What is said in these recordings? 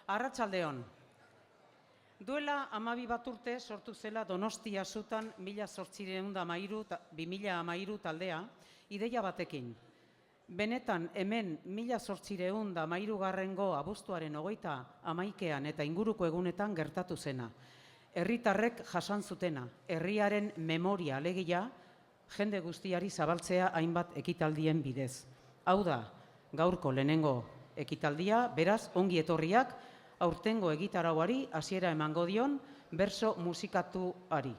Arratsaldeon. Duela 12 bat urte sortu zela Donostia Sutan 1813-2013 taldea ideia batekin. Benetan hemen 1813 abuztuaren 31 eta inguruko egunetan gertatu zena. Herritarrek jasan zutena, herriaren memoria alegia, jende guztiari zabaltzea hainbat ekitaldien bidez. Hau da, gaurko lehenengo ekitaldia, beraz, ongi etorriak, aurtengo egitarauari hasiera emango dion berso musikatuari.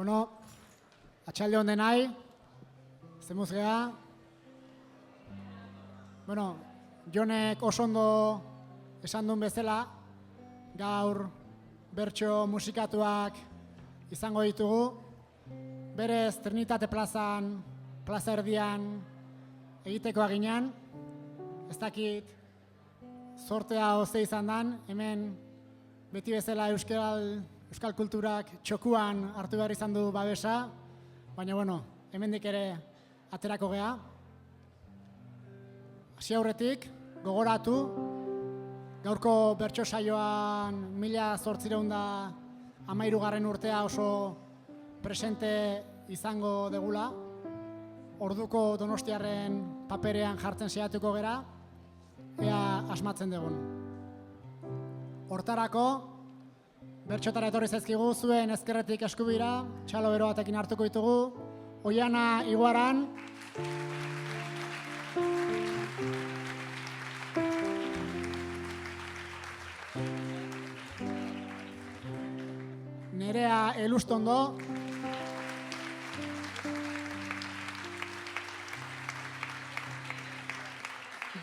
Bueno, atxalde hon denai, zemuz geha. Bueno, Jonek oso ondo esan duen bezala, gaur bertso musikatuak izango ditugu. Berez, Trinitate plazan, plaza erdian egiteko aginan. Ez dakit, zortea oze izan dan, hemen beti bezala Euskal kulturak txokuan hartu behar izan du babesa, baina bueno, hemendik ere aterako geha. Hasi aurretik, gogoratu, gaurko bertso saioan 1813 urtea oso presente izango degula, orduko Donostiarren paperean jartzen saiatuko gera, ea asmatzen dugun. Hortarako, bertxotara etorri zaizkigu, zuen ezkerretik eskubira, txalo bero batekin hartuko ditugu. Oiana Iguaran. Nerea Elustondo.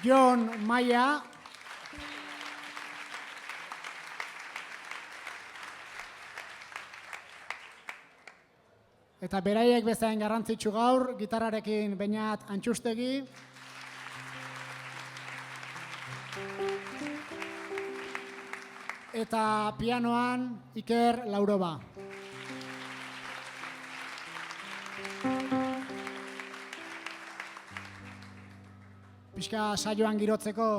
Jon Maia. Eta beraiek bezain garrantzitsu gaur, gitarrarekin Beñat Antxustegi. Eta pianoan Iker Lauroba. Pixka saioan girotzeko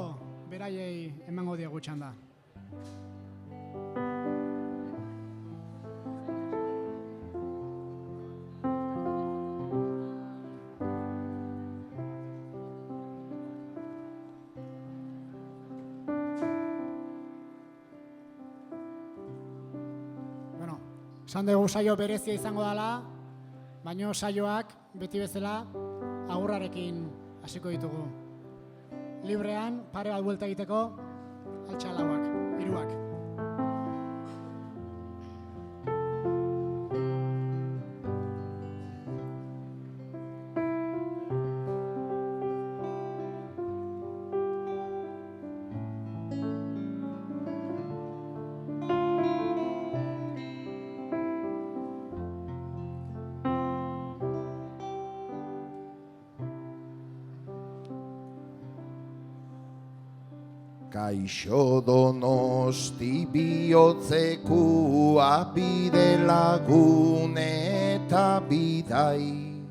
beraiei emango diegu txanda. Esan dugu saio berezia izango dela, baina saioak beti bezala agurrarekin hasiko ditugu. Librean, pare bat buelta egiteko, altxa lauak, hiruak. Kaixo Donosti bihotzekua bide lagun eta bidai,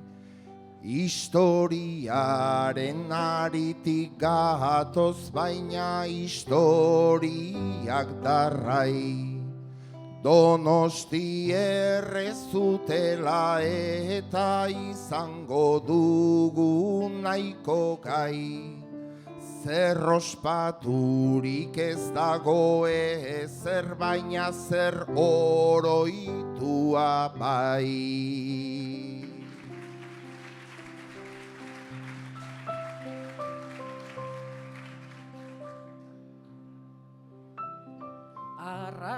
historiaren aritik gatoz baina historiak darrai. Donosti errezutela eta izango dugu nahiko gai. Zer ospaturik ez dago ezer, baina zer oroitua bai.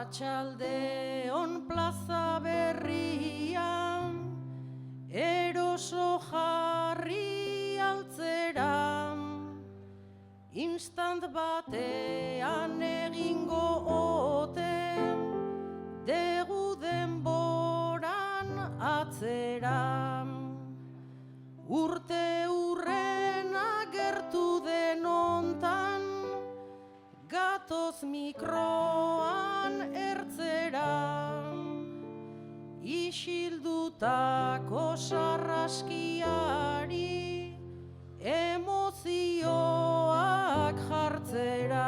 Arratsaldeon plaza berrian, eroso jarri altzera, instant batean egingo ote, degu denboran atzera. Urte urren agertu denontan, gatoz mikroan ertzera, isildutako sarraskiari emozioak jartzera.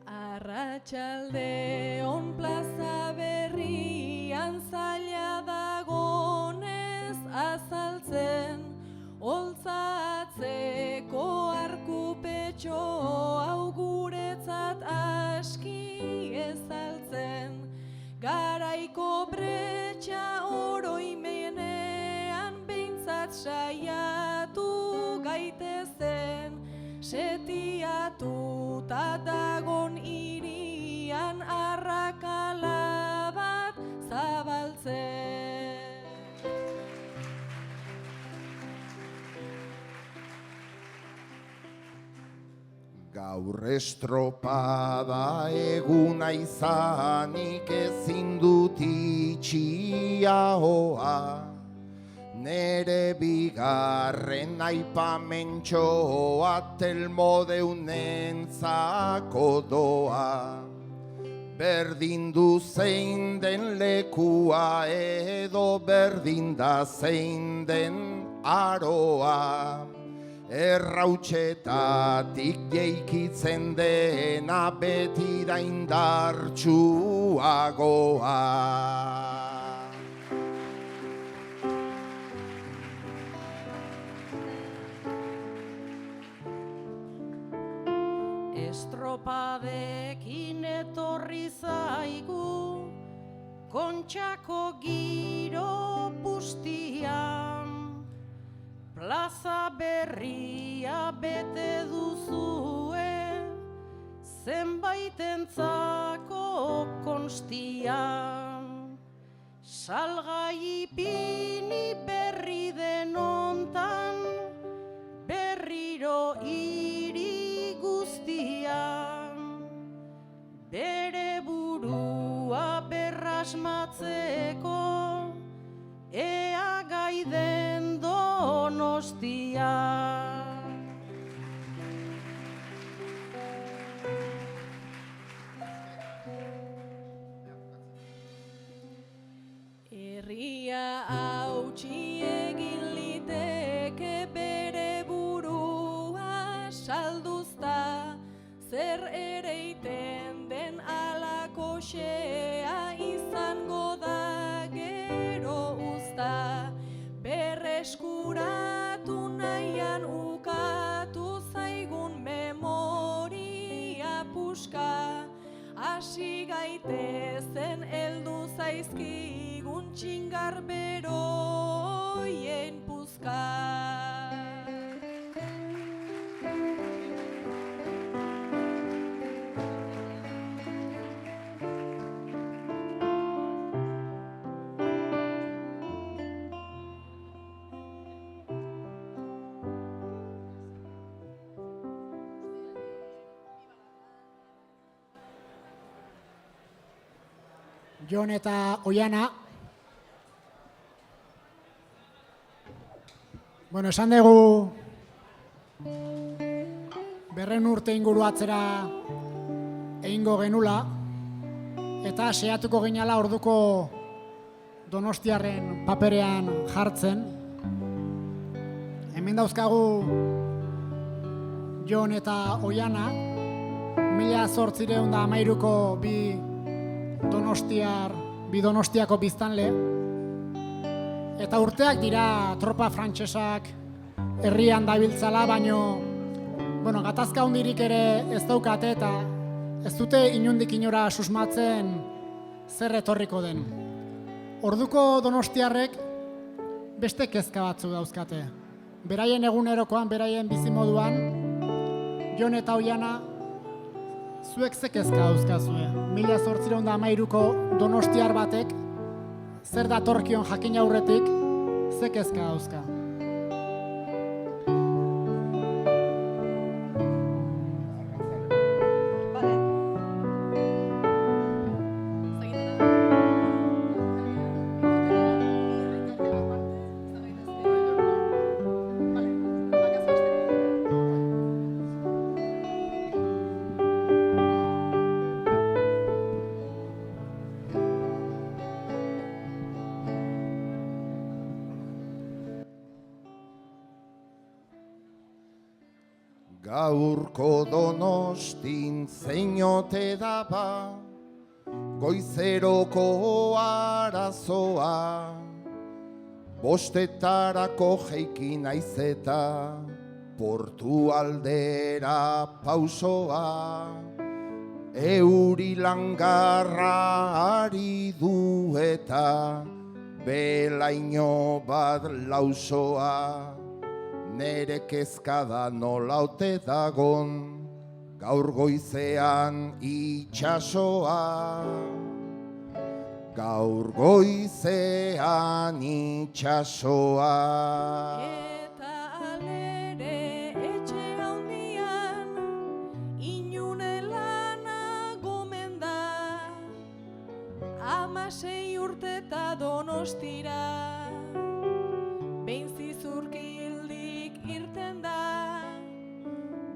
Arratsaldeon plaza berrian zaila dagonez azaltzen, oltzatzeko arkupetxo hau guretzat aski ezaltzen. Garaiko bretxa oroimenean behintzat saiatu gaitezen, setiatuta dagon irian arrakala bat zabaltzen. Gaur estropada eguna izanik ezin dut itxiahoa, nere bigarren aipamentxoa telmodeunentzako doa. Berdin du zein den lekua edo berdin da zein den aroa. Errautxetatik jeikitzen dena beti da indartsuagoa. Estropadekin etorri zaigu, Kontxako giro bustian, plaza berria bete duzue, zenbaitentzako konstian. Salgai ipini berri denontan, berriro hiri guztian. Bere burua berrasmatzeko, ea gai den Donostia. Herria hautsi egin liteke bere burua salduzta, zer ereiten den alako xea izango da gero uzta. Berreskuratu nahian ukatu zaigun memoria puska, hasi gaitezen heldu zaizkigun txingar beroien puzka. Jon eta Oiana. Bueno, esan dugu berren urte inguru atzera egingo genula, eta saiatuko ginala orduko Donostiarren paperean jartzen. Hemen dauzkagu Jon eta Oiana, 1813ko bi Donostiako biztanle, eta urteak dira tropa frantsesak herrian dabiltzala, baino gatazka hundirik ere ez daukate eta ez dute inondik inora susmatzen zer etorriko den. Orduko donostiarrek beste kezka batzuk dauzkate. Beraien egunerokoan, beraien bizimoduan, Jon eta Oiana, zuek ze kezka dauzkazue. 1813ko donostiar batek, zer datorkion jakin aurretik, ze kezka dauzka. Gaurko Donostin zeinote daba, goizeroko arazoa, bostetarako jeiki naiz eta portu aldera pausoa, euri langarra ari du eta belaino bat lausoa. Nere kezka da nola ote dagon, gaur goizean itxasoa. Gaur goizean itxasoa. Eta alere etxe handian, inune lana gomen da, 16 urte eta Donostira, behin zizurkildik irten da,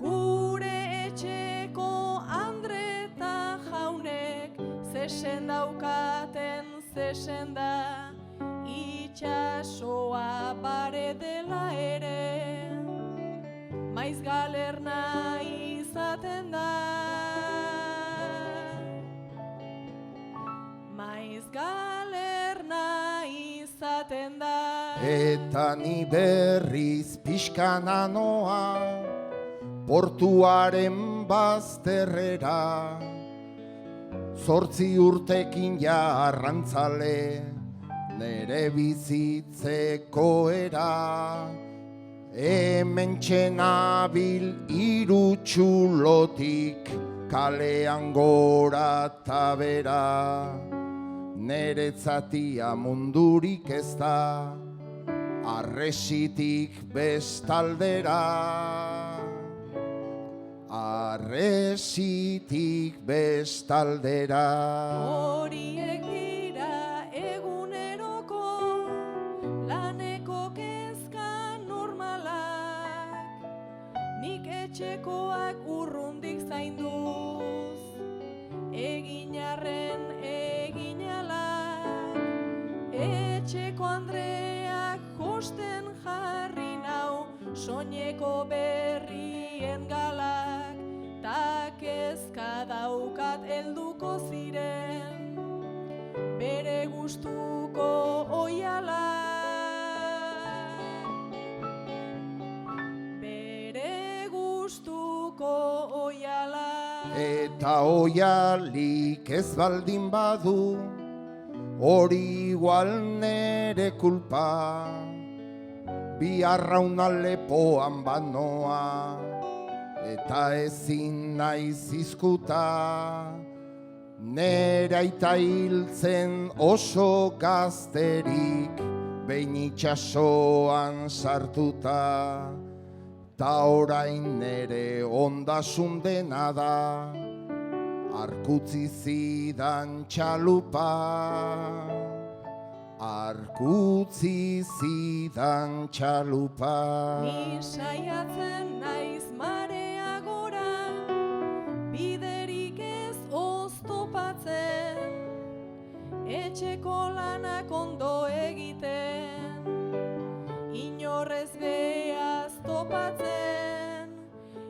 gure etxeko Andre eta jaunek, zesen daukaten zesen da, itxasoa bare dela ere, maiz galerna izaten da. Maiz galerna izaten da. Eta ni berriz pixkana noa, portuaren bazterrera, 8 urtekin ja arrantzale, nere bizitzeko era. Hementxe nabil 3 txulotik, kalean gora eta bera. Neretzatia mundurik ez da, arresitik bestaldera. Arresitik bestaldera. Horiek dira eguneroko laneko kezka normalak, nik etxekoak urrundik zainduz, eginarren eginalak, etxeko Andreak josten jarri nau, soineko berrien galak, ta kezka daukat helduko ziren, bere gustuko oialak, bere gustuko oialak. Eta oialik ez baldin badu, hori igual nere kulpa, bi arrauna lepoan banoa, eta ezin naiz izkuta. Nere aita hiltzen oso gazterik, behin itxasoan sartuta, ta orain nere ondasun dena da, arkutzi zidan txalupa. Arkutzi zidan txalupa. Ni saiatzen naiz marea gora, biderik ez oztopatzen, etxeko lanak ondo egiten, inorrez behaz topatzen,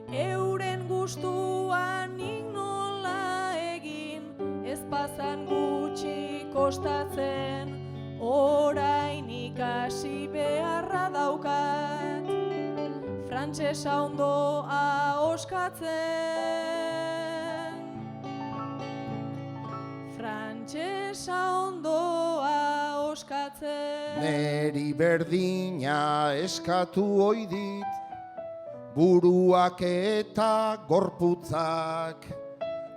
euren gustuan nik nola egin, ez pasan gutxi kostatzen, orain ikasi beharra daukat, frantsesa ondo ahoskatzen. Frantsesa ondo ahoskatzen. neri berdina eskatu oidit, buruak eta gorputzak,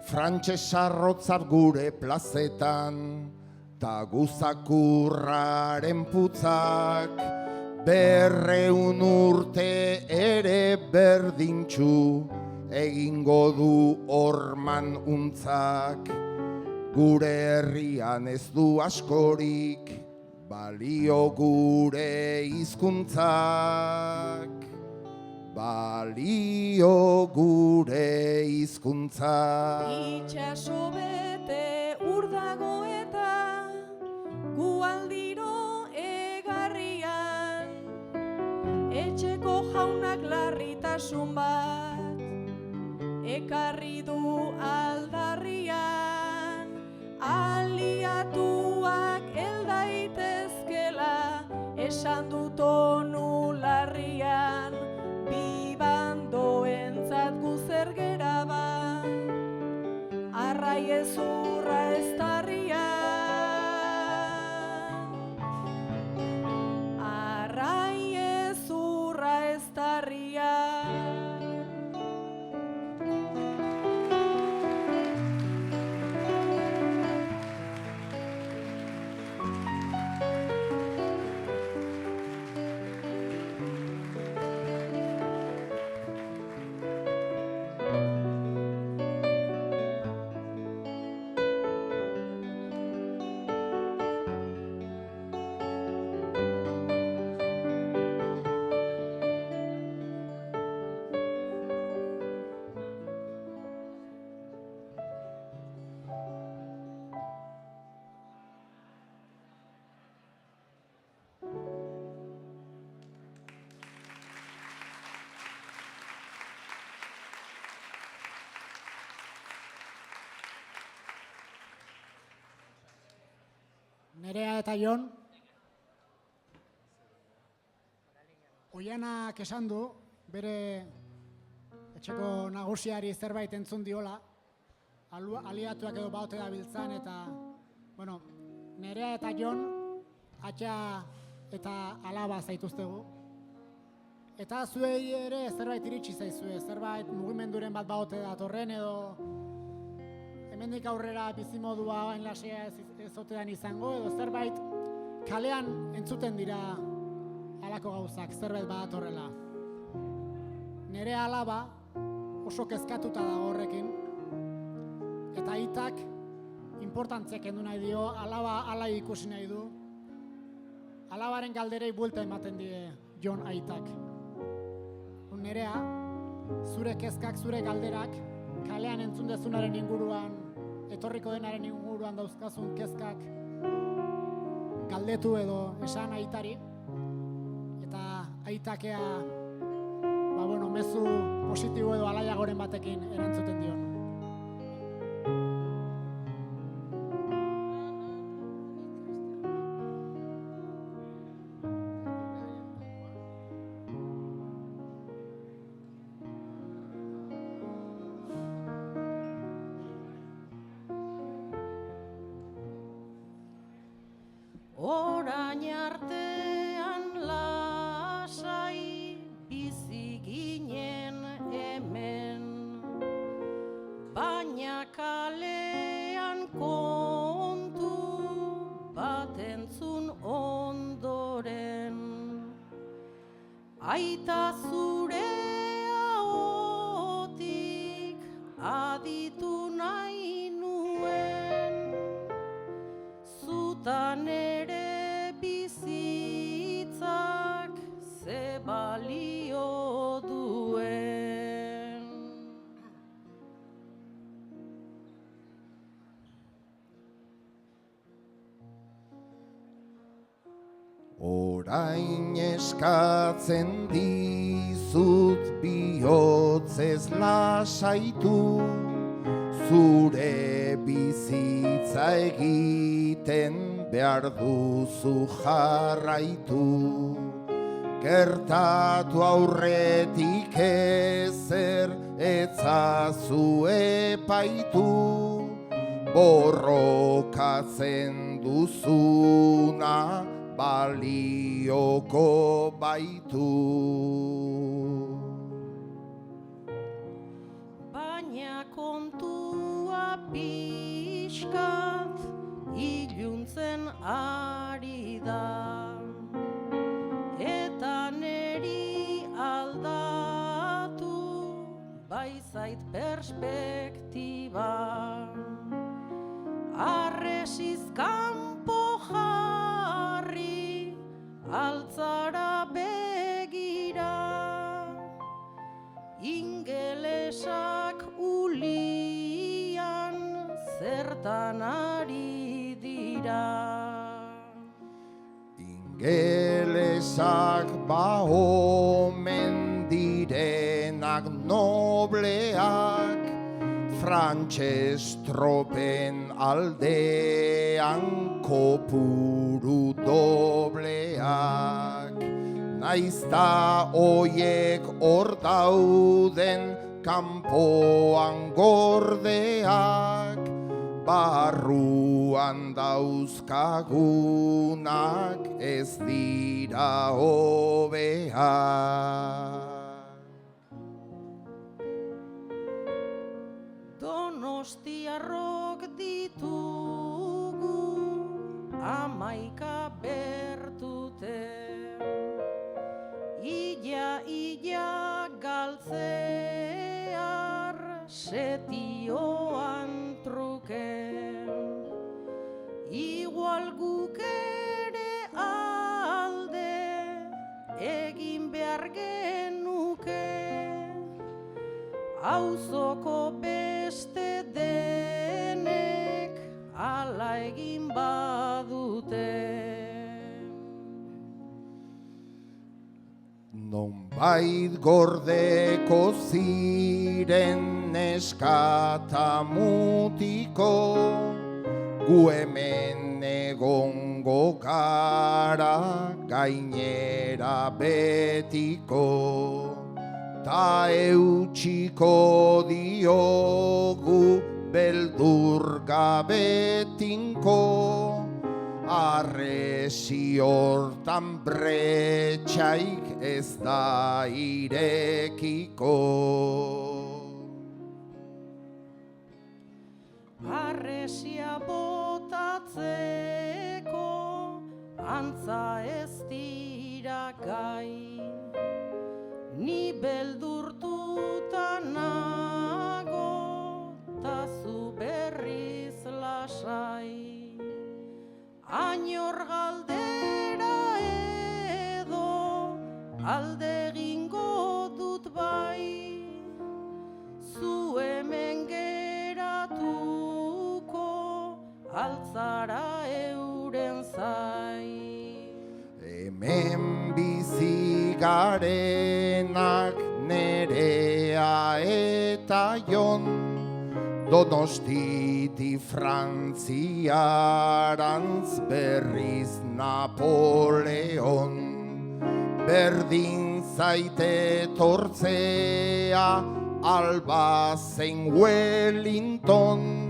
frantsesarrotzat gure plazetan, ta guzakurraren putzak, 200 urte ere berdintxu, egingo du orman untzak. Gure herrian ez du askorik, balio gure hizkuntzak. Balio gure hizkuntzak. Itxaso bete ur dago eta gu aldiro egarrian, etxeko jaunak larritasun bat ekarri du aldarrian, aliatuak eldaitezkela esan du tonu larrian, bi bandoentzat gu zer gera ba, arrai ezurra ez tarrian, arrai ezurra ez tarrian. Nerea eta Jon, Oianak esan du, bere etxeko nagusiari zerbait entzun diola, aliatuak edo baote da biltzan, eta, bueno, Nerea eta Jon, atxa eta alaba zaituztegu. Eta zuei ere zerbait iritsi zaizue, zerbait mugimenduren bat baote datorren edo hemendik aurrera bizimodua enlasea ez otean izango, edo zerbait kalean entzuten dira halako gauzak, zerbait badatorrela. Nere alaba oso kezkatuta dago horrekin, eta aitak importantzia kendu nahi dio, alaba alai ikusi nahi du, alabaren galderei buelta ematen die Jon aitak. Nerea, zure kezkak, zure galderak, kalean entzun dezunaren inguruan, etorriko denaren inguruan dauzkazun kezkak galdetu edo esan aitari, eta aitakea mezu positibo edo alaiagoren batekin erantzuten dion. Orain artean lasai bizi ginen hemen, baina kalean kontu bat entzun ondoren. Aita zure ahotik aditu nahi nuen, zutan ere bizitzak ze balio duen. Orain eskatzen dizut bihotzez lasaitu, zure bizitza egiten behar duzu jarraitu. Gertatu aurretik ezer etzazu epaitu, borrokatzen duzuna balioko baitu. Baina kontua pixkat iluntzen ari da, eta neri aldatu baizait perspektiba. Arresiz kanpo jarri, altzara begira, ingelesak ulian zertan ari dira. Ingelesak omen direnak nobleak, frantses tropen aldean kopuru dobleak. Naizta oiek hor dauden kanpoan gordeak, barruan dauzkagunak ez dira hobeak. Donostiarrok ditugu 11 bertute, ia galtzear setioan truke. Igual guk ere alde egin behar genuke, auzoko beste denek ala egin badute. Nonbait gordeko ziren neskata mutiko, gu hemen egongo gara gainera betiko. Ta eutxiko diogu beldur gabetinko, arresi hortan bretxaik ez da irekiko. Arresia botatzeko antza ez dira gai, ni beldurtuta nago ta zu berriz lasai. Ainor galdera edo alde egingo dut bai, zu hemen geratuko altzara euren zai. Hemen bizi garenak nerea eta Jon, Donostiti Frantziarantz berriz Napoleon. Berdin zaite tortzea Alba zein Wellington,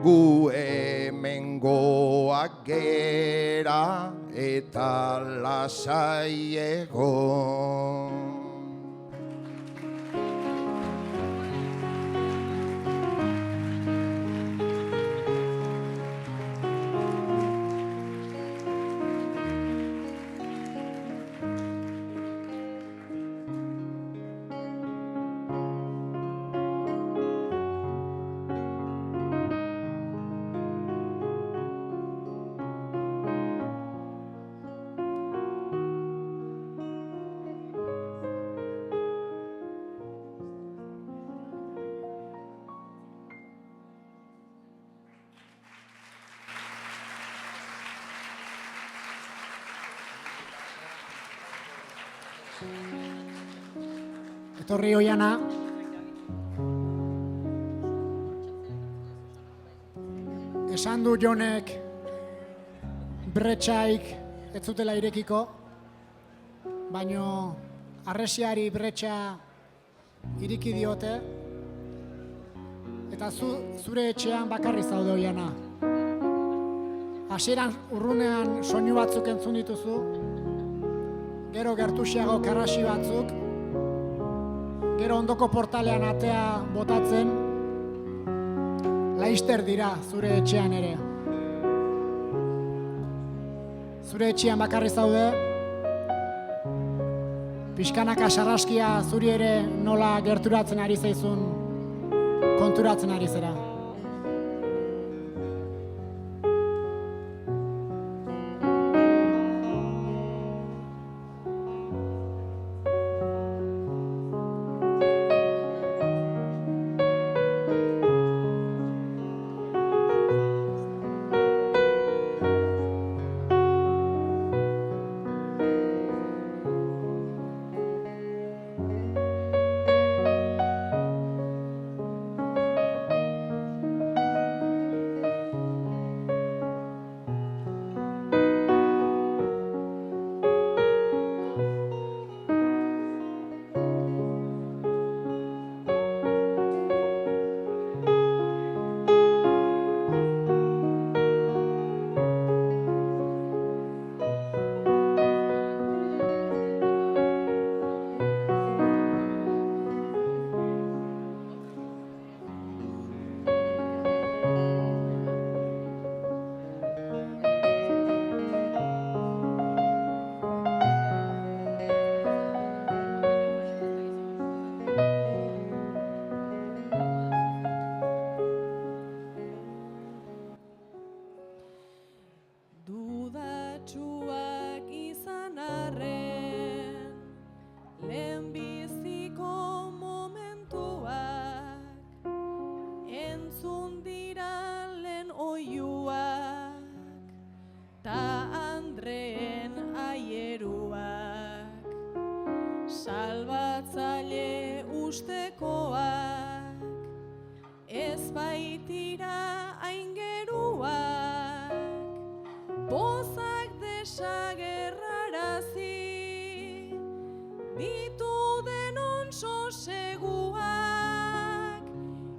gu hemengoak gera eta lasai egon. Etorri Oiana. Esan du Jonek bretxaik ez zutela irekiko, baino arresiari bretxa iriki diote, eta zure etxean bakarri zaude Oiana. Hasieran urrunean soinu batzuk entzun dituzu, gero gertuxiago karrasi batzuk, gero ondoko portalean atea botatzen, laister dira zure etxean ere. Zure etxean bakarri zaude, pixkanaka sarraskia zuri ere nola gerturatzen ari zaizun konturatzen ari zera. Dudatsuak izan arren, lehenbiziko momentuak, entzun dira lehen oihuak, ta Andreen aieruak, salbatzaile ustekoak, ez baitira aingeruak, bozak desagerrarazi, ditu denon soseguak,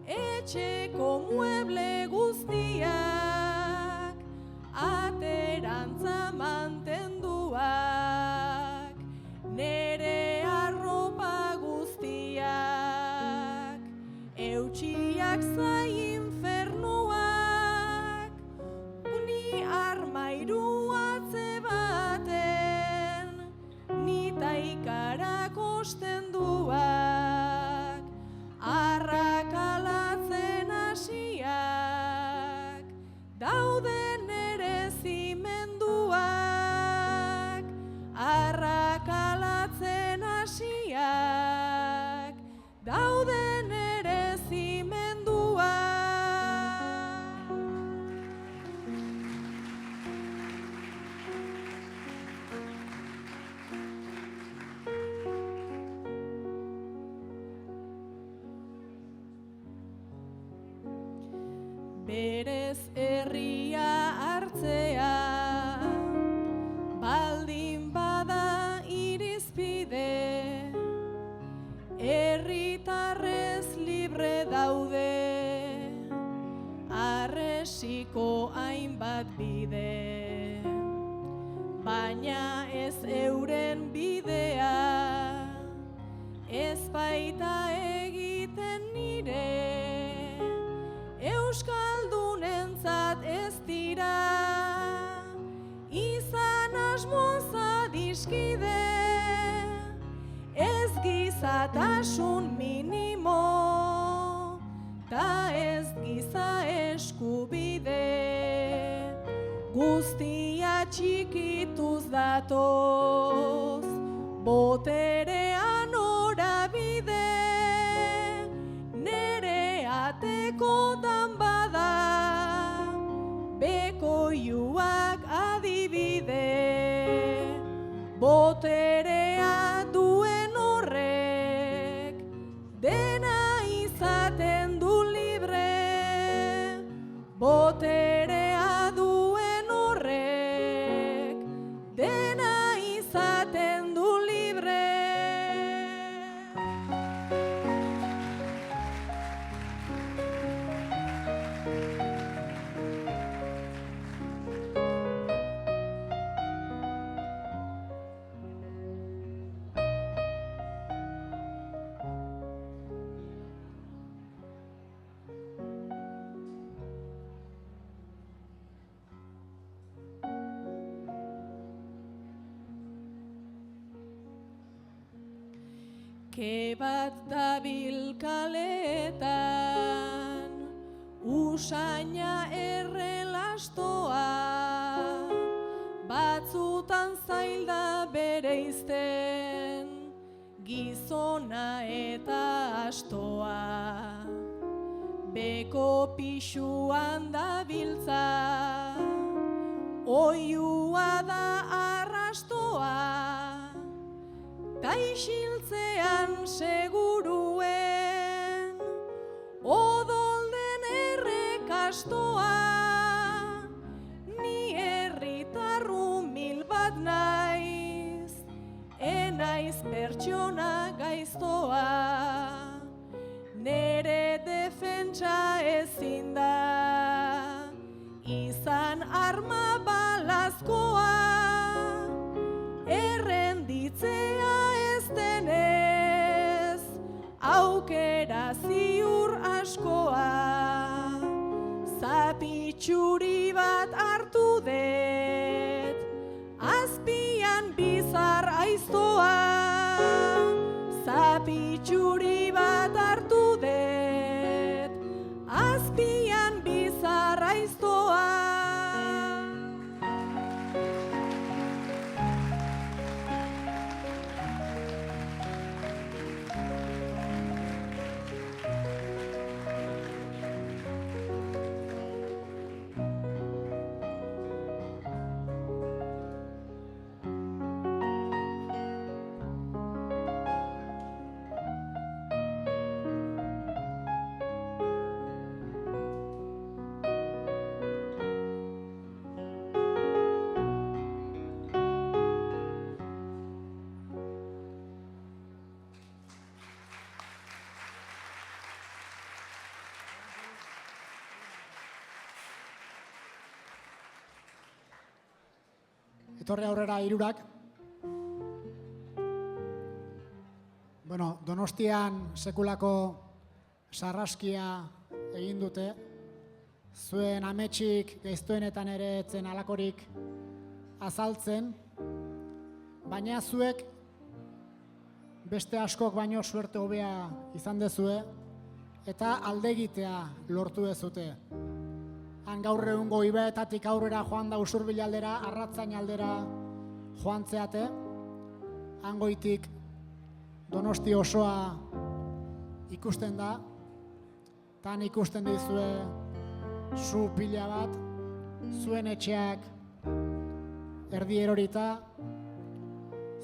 etxeko mueble guztiak, aterantza mantenduak, nere arropa guztiak, eutsiak zai infernuak, ni armairu atze baten, nita ikarak ostenduak, arrakalatzen hasiak, dauden ere zimenduak, arrakalatzen hasiak, dauden ere zimenduak. Berez herria hartzea, baldin bada irizpide, herritarrez libre daude, arresiko hainbat bide, baina ez euren bidea, ez baita egiten nire, Euskaldunentzat ez dira, izan asmoz adiskide, ez gizatasun minimo, ta ez giza eskubide, guztia txikituz datoz, boterean norabide, nere atekotan bada, bekoiuak adibide, boterea duen horrek, dena izaten du libre, boterea duen horrek, dena izaten du libre. Ke bat dabil kaletan, usaina errelastoa, batzutan zailda bereizten, gizona eta astoa. Beko pixuan dabiltza, oiua da arrastoa, ta isiltzean seguruen, odolden errekastoa. Ni herritar humil bat naiz, enaiz pertsona gaiztoa. Nere defentsa ezin da, izan arma balazkoa, errenditzea ez denez, aukera ziur askoa. Zapitxuri bat hartu dut, azpian bizar aiztoa. Zapitxuri bat hartu dut, azpian bizar aiztoa. Etorri aurrera hirurak. Bueno, Donostian sekulako sarraskia egin dute. Zuen ametsik gaiztoenetan ere etzen alakorik azaltzen, baina zuek beste askok baino suerte hobea izan dezue eta aldegitea lortu dezute. Han gaur egungo Ibaetatik aurrera joan da Usurbil aldera, Arratzain aldera joan zeate. Hangoitik Donosti osoa ikusten da. Tan ikusten dizue zu pila bat, zuen etxeak erdi erorita,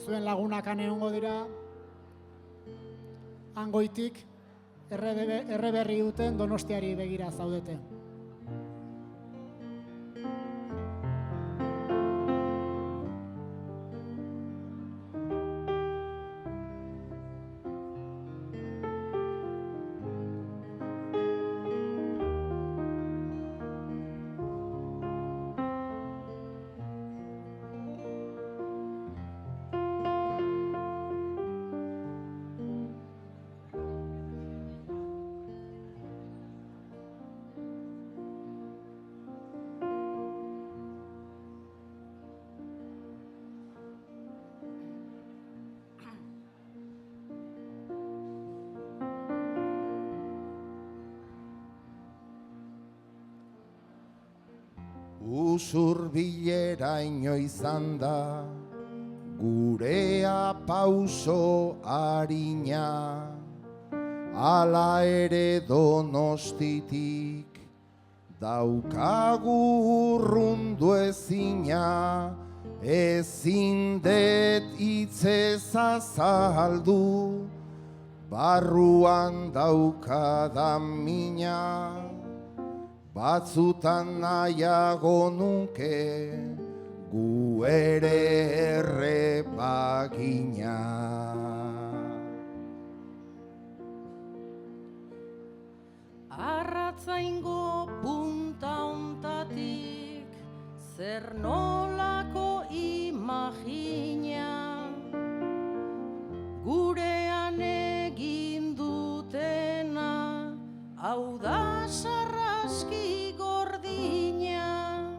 zuen lagunak han egongo dira. Hangoitik erreberri duten Donostiari begira zaudete. Usurbileraino izan da, gurea pauso harina, hala ere Donostitik daukagu urrundu ezina, ezin det hitzez azaldu, barruan daukadan mina. Batzutan nahiago nuke gu ere errebagina. Arratzaingo punta ontatik zer nolako imagina, gurean egin dutena, hau da sarraski gordina,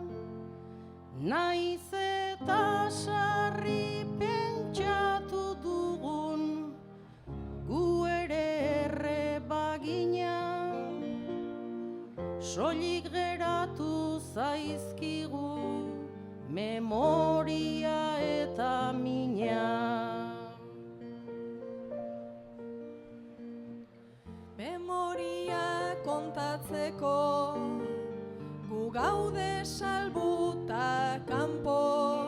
naiz eta sarri pentsatu dugun, soilik geratu zaizkigu memoria eta mina. Memoria kontatzeko gu gaude salbuta kanpo,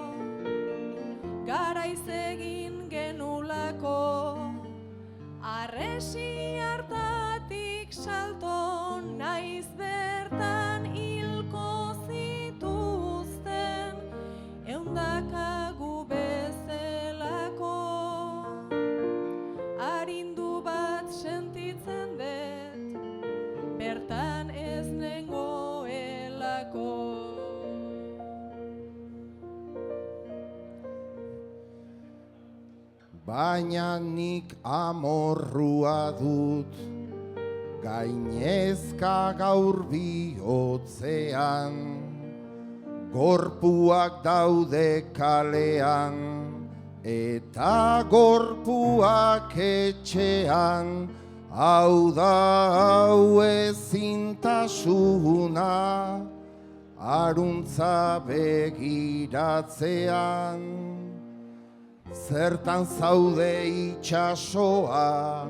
garaiz egin genulako arresi hartatik salto, naiz bertan hilko zituzten eundaka gu bezalako. Arindu bat sentitzen dut, bertan ez nengoelako. Baina nik amorrua dut, gainezka gaur bihotzean, gorpuak daude kalean, eta gorpuak etxean, hau da hau ezintasuna, aruntza begiratzean. Zertan zaude itxasoa,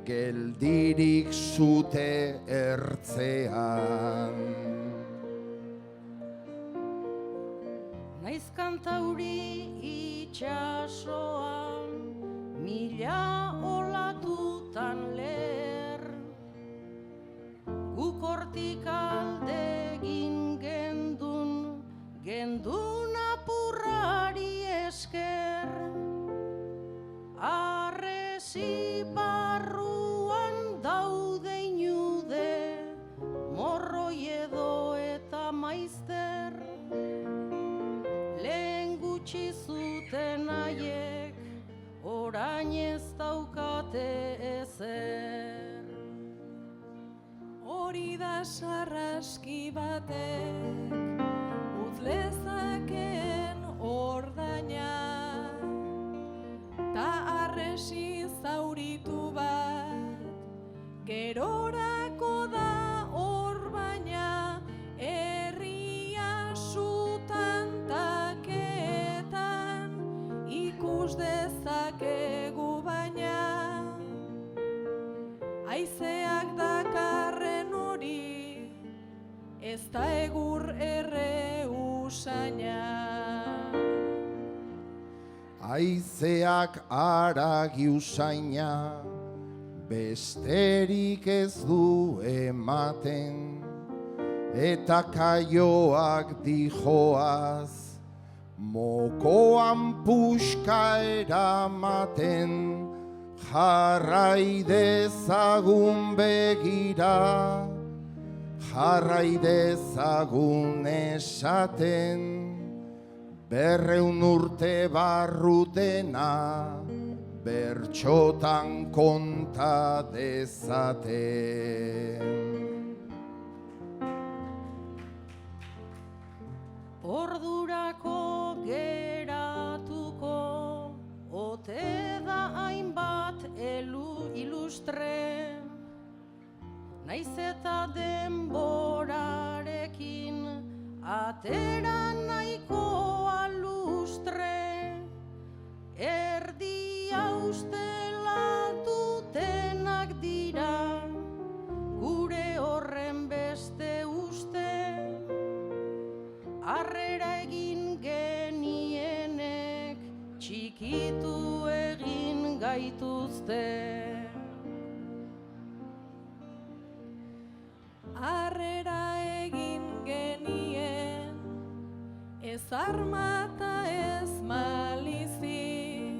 geldirik zute ertzean. Naiz kantauri itxasoan, mila olatutan leher, guk hortik alde egin gendun apurrari esker, arresi barruan daude inude, morroi edo eta maizter, lehen gutxi zuten haiek, orain ez daukate ezer. Hori da sarraski batek utz lezakeen ordaina, ta arresi zauritu bat gerorako da hor baina, herria sutan taketan ikus dezakegu baina, haizeak dakarren hori ez da egur erre usaina. Haizeak haragi usaina, besterik ez du ematen, eta kaioak dijoaz, mokoan puska eramaten, jarrai dezagun begira, jarrai dezagun esaten, 200 urte barrutena, bertxotan konta dezaten. Ordurako geratuko, ote da hainbat ilustre, naiz eta denborarekin atera nahikoa lustre, erdia ustela dutenak dira, gure horren beste uste, harrera egin genienek txikitu egin gaituzte. Harrera egin genien, ez armata ez malizi,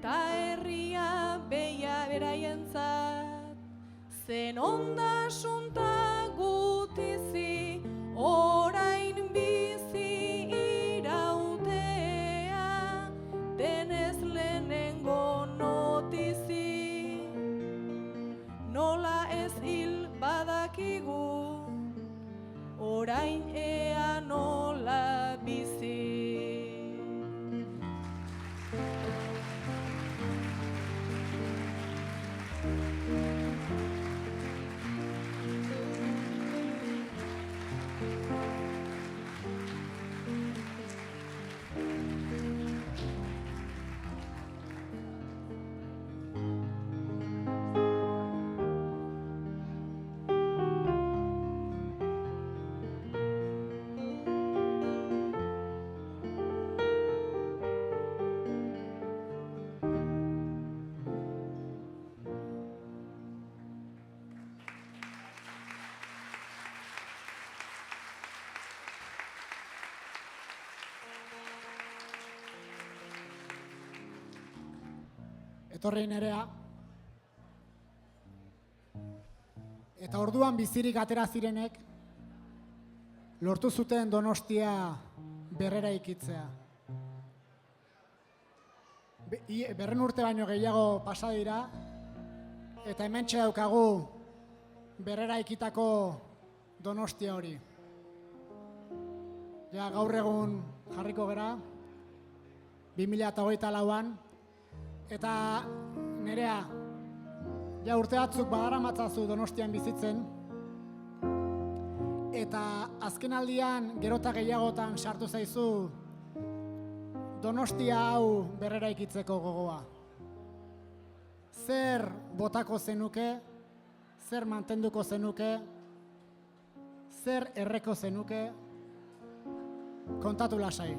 ta herria beia beraientzat, zen ondasun ta gutizi, orain bizi irautea, denez lehenengo notizi, nola ez hil badakigu, orain ea nola bizi. etorri Nerea. Eta orduan bizirik atera zirenek, lortu zuten Donostia berrera ikitzea. Berren urte baino gehiago pasa dira, eta hementxe daukagu berrera ikitako Donostia hori. Ja, gaur egun jarriko gera, 2024an, eta Nerea, ja urte batzuk badaramatzazu Donostian bizitzen, eta azken aldian gerota gehiagotan sartu zaizu Donostia hau berrera ikitzeko gogoa. Zer botako zenuke, zer mantenduko zenuke, zer erreko zenuke, kontatu lasai.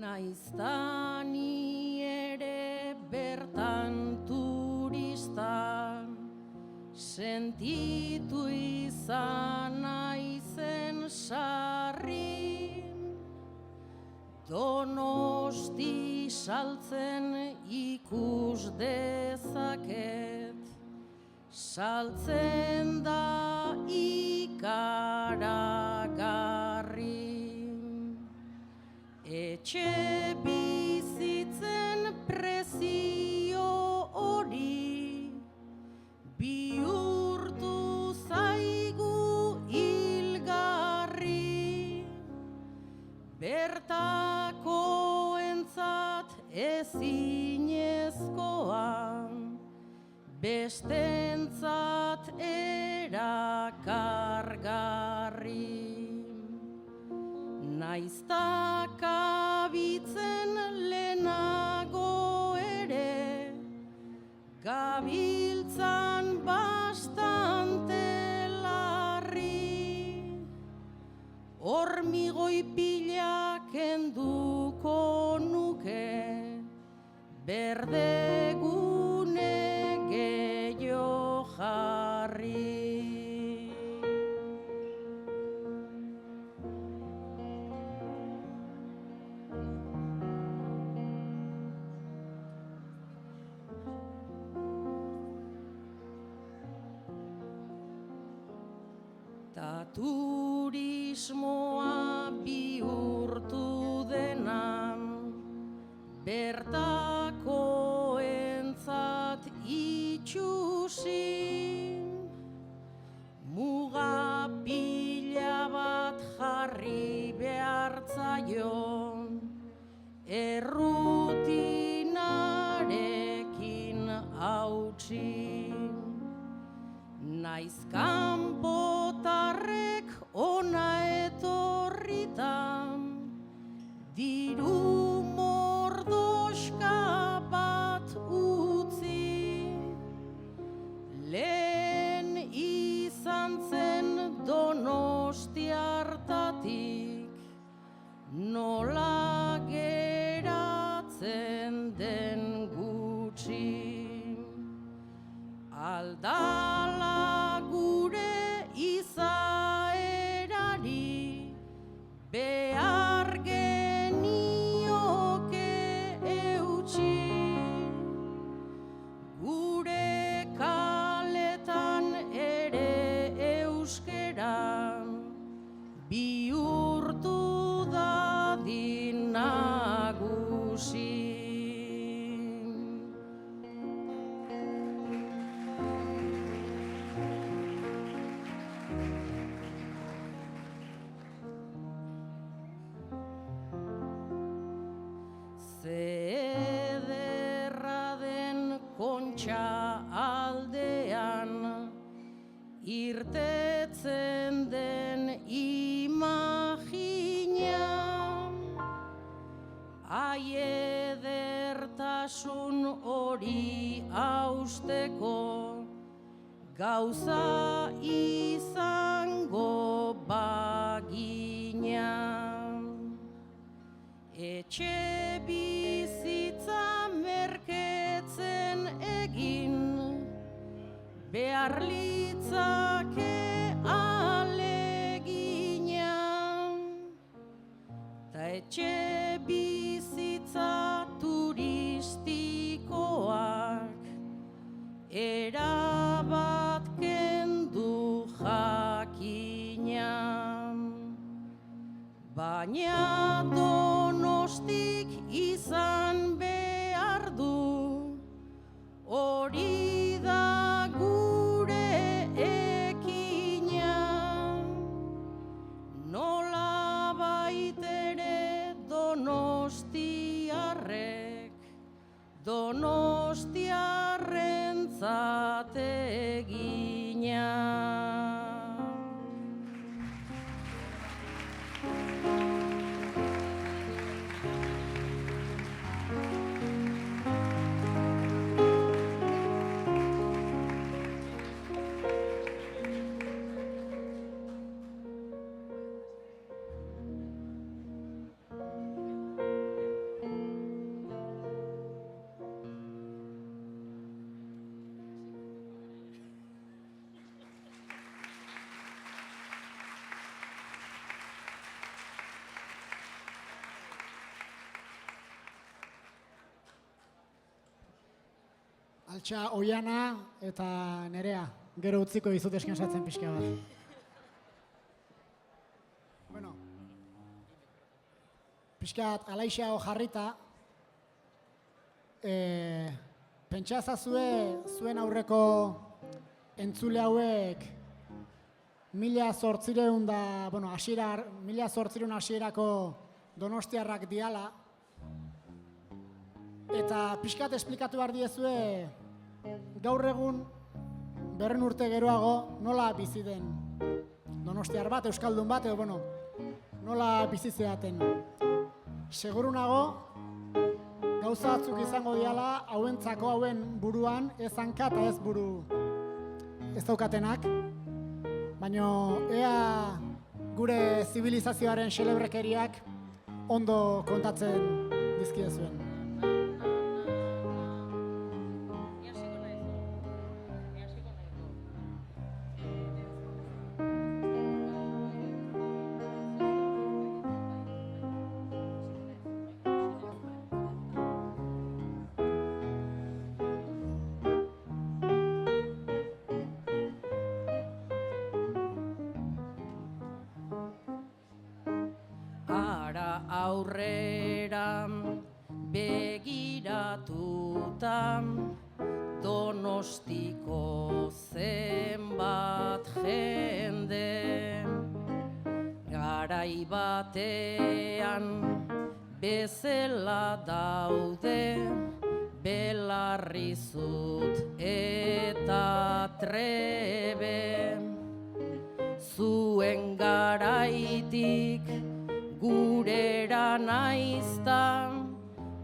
Naizta ni ere bertan turista, sentitu izan naizen sarri, Donosti saltzen ikus dezaket, saltzen da ikaragarri. Etxe bizitzen prezio hori bihurtu zaigu hilgarri, bertakoentzat ezinezkoa, bestentzat erakargarri. Naizta kabitzen lehenago ere, gabiltzan bastante larri, hormigoi pila kenduko nuke, berdegune gehiago jarri. Turismoa bihurtu dena, bertakoentzat itxusi, muga pila bat jarri behartzaio, errutinarekin hautsi. Naiz kanpotarrek ona etorritan, irtetzen den imagina, edertasun hori hausteko gauza izango bagina. Etxe bizitza merketzen egin behar litzake alegina, ta etxe bizitza turistikoak erabat kendu jakina. Baina Donostik izan behar du, hori da gure ekina. Nola baitere Donostiarrek, Donostiarrentzat egina. Altxa Oiana eta Nerea, gero utziko dizut eskensatzen pixka bat. Bueno, pixka bat alaixeago jarrita, pentsa ezazue zuen aurreko entzule hauek 1800 hasierako donostiarrak diala, eta pixkat esplikatu behar diezue gaur egun 200 urte geroago nola bizi den donostiar bat, euskaldun bat, edo nola bizi zeaten. Seguru nago gauza batzuk izango diala hauentzako, hauen buruan ez hanka eta ez buru ez daukatenak, baina ea gure zibilizazioaren xelebrekeriak ondo kontatzen dizkiezuen. Aurrera begiratuta Donostiko zenbat jende, garai batean bezala daude Belarrizut eta Trebe, zuen garaitik gurera naizta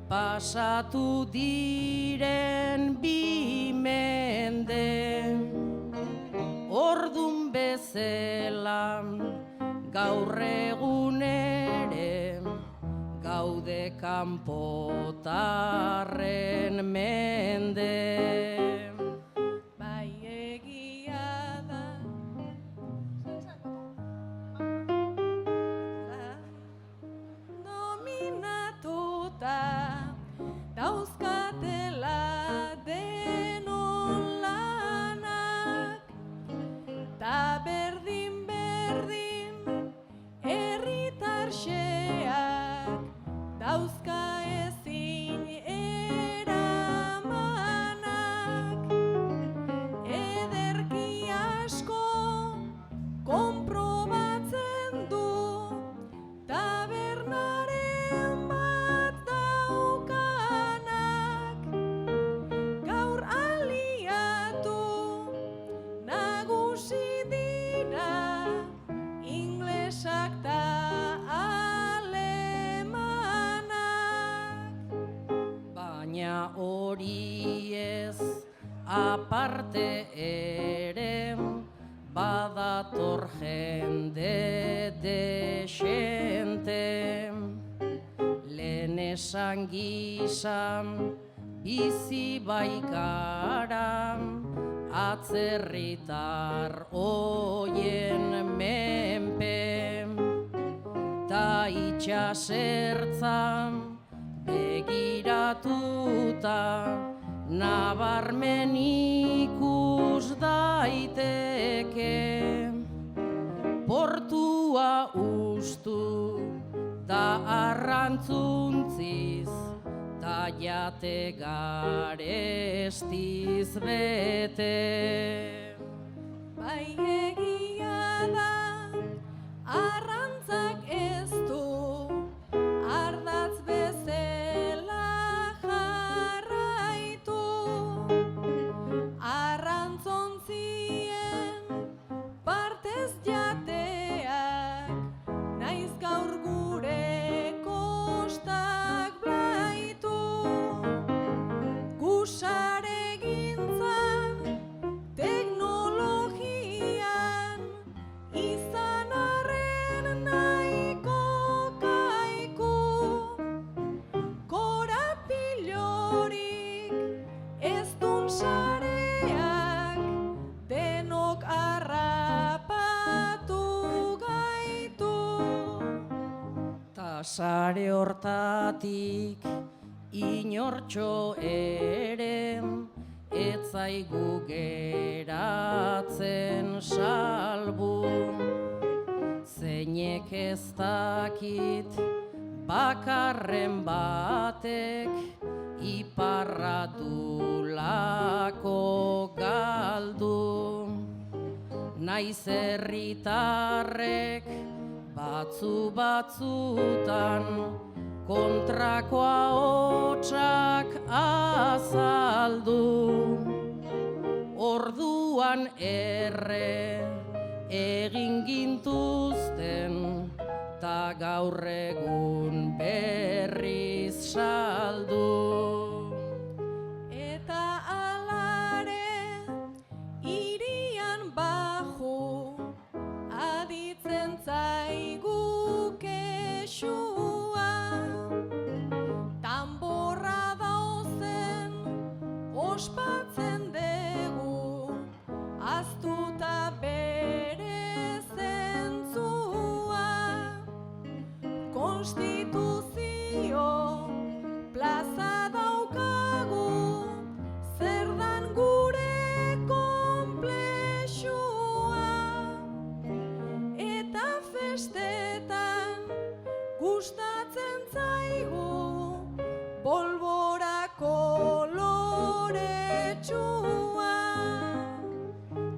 pasatu diren 2 mende. Ordun bezala gaur egun ere gaude kanpotarren mende. Bai egia da, nominatuta dauzkatela denon lanak, ta berdin herritar xeak dauzka ezin eramanak. baina hori ez aparte ere badator jende desente. Lehen esan gizan bizi baikara atzerritar oien menpe, ta itxasertzan begiratuta nabarmen ikus daiteke. Portua ustu da arrantzuntziz, ta jate garestiz bete. Bai egia da, arrantzak ez du ardatz bezala jarraitu. Arrantzontzien partez jateak, naiz gaur gure kostak blaitu. Gusaregintzan, teknologian, izan arren nahiko kaiku. Korapilorik ez dun sareak, denok harrapatu gaitu. Ta sare hortatik inortxo ere ez zaigu geratzen salbu. Zeinek ez dakit bakarren batek iparra dulako galdu. Naiz herritarrek batzutan kontrakoa hotsak azaldu. Orduan egin gintuzten, ta gaur egun berriz saldu. Eta alare, irian baju, aditzen zaigu kexua. Tanborra dauzen, ospatzen dugu, aztuta bere zentzua. Konstituzio plaza daukagu, zer dan gure konplexua. Eta festetan gustatzen zaigu, polbora koloretsua.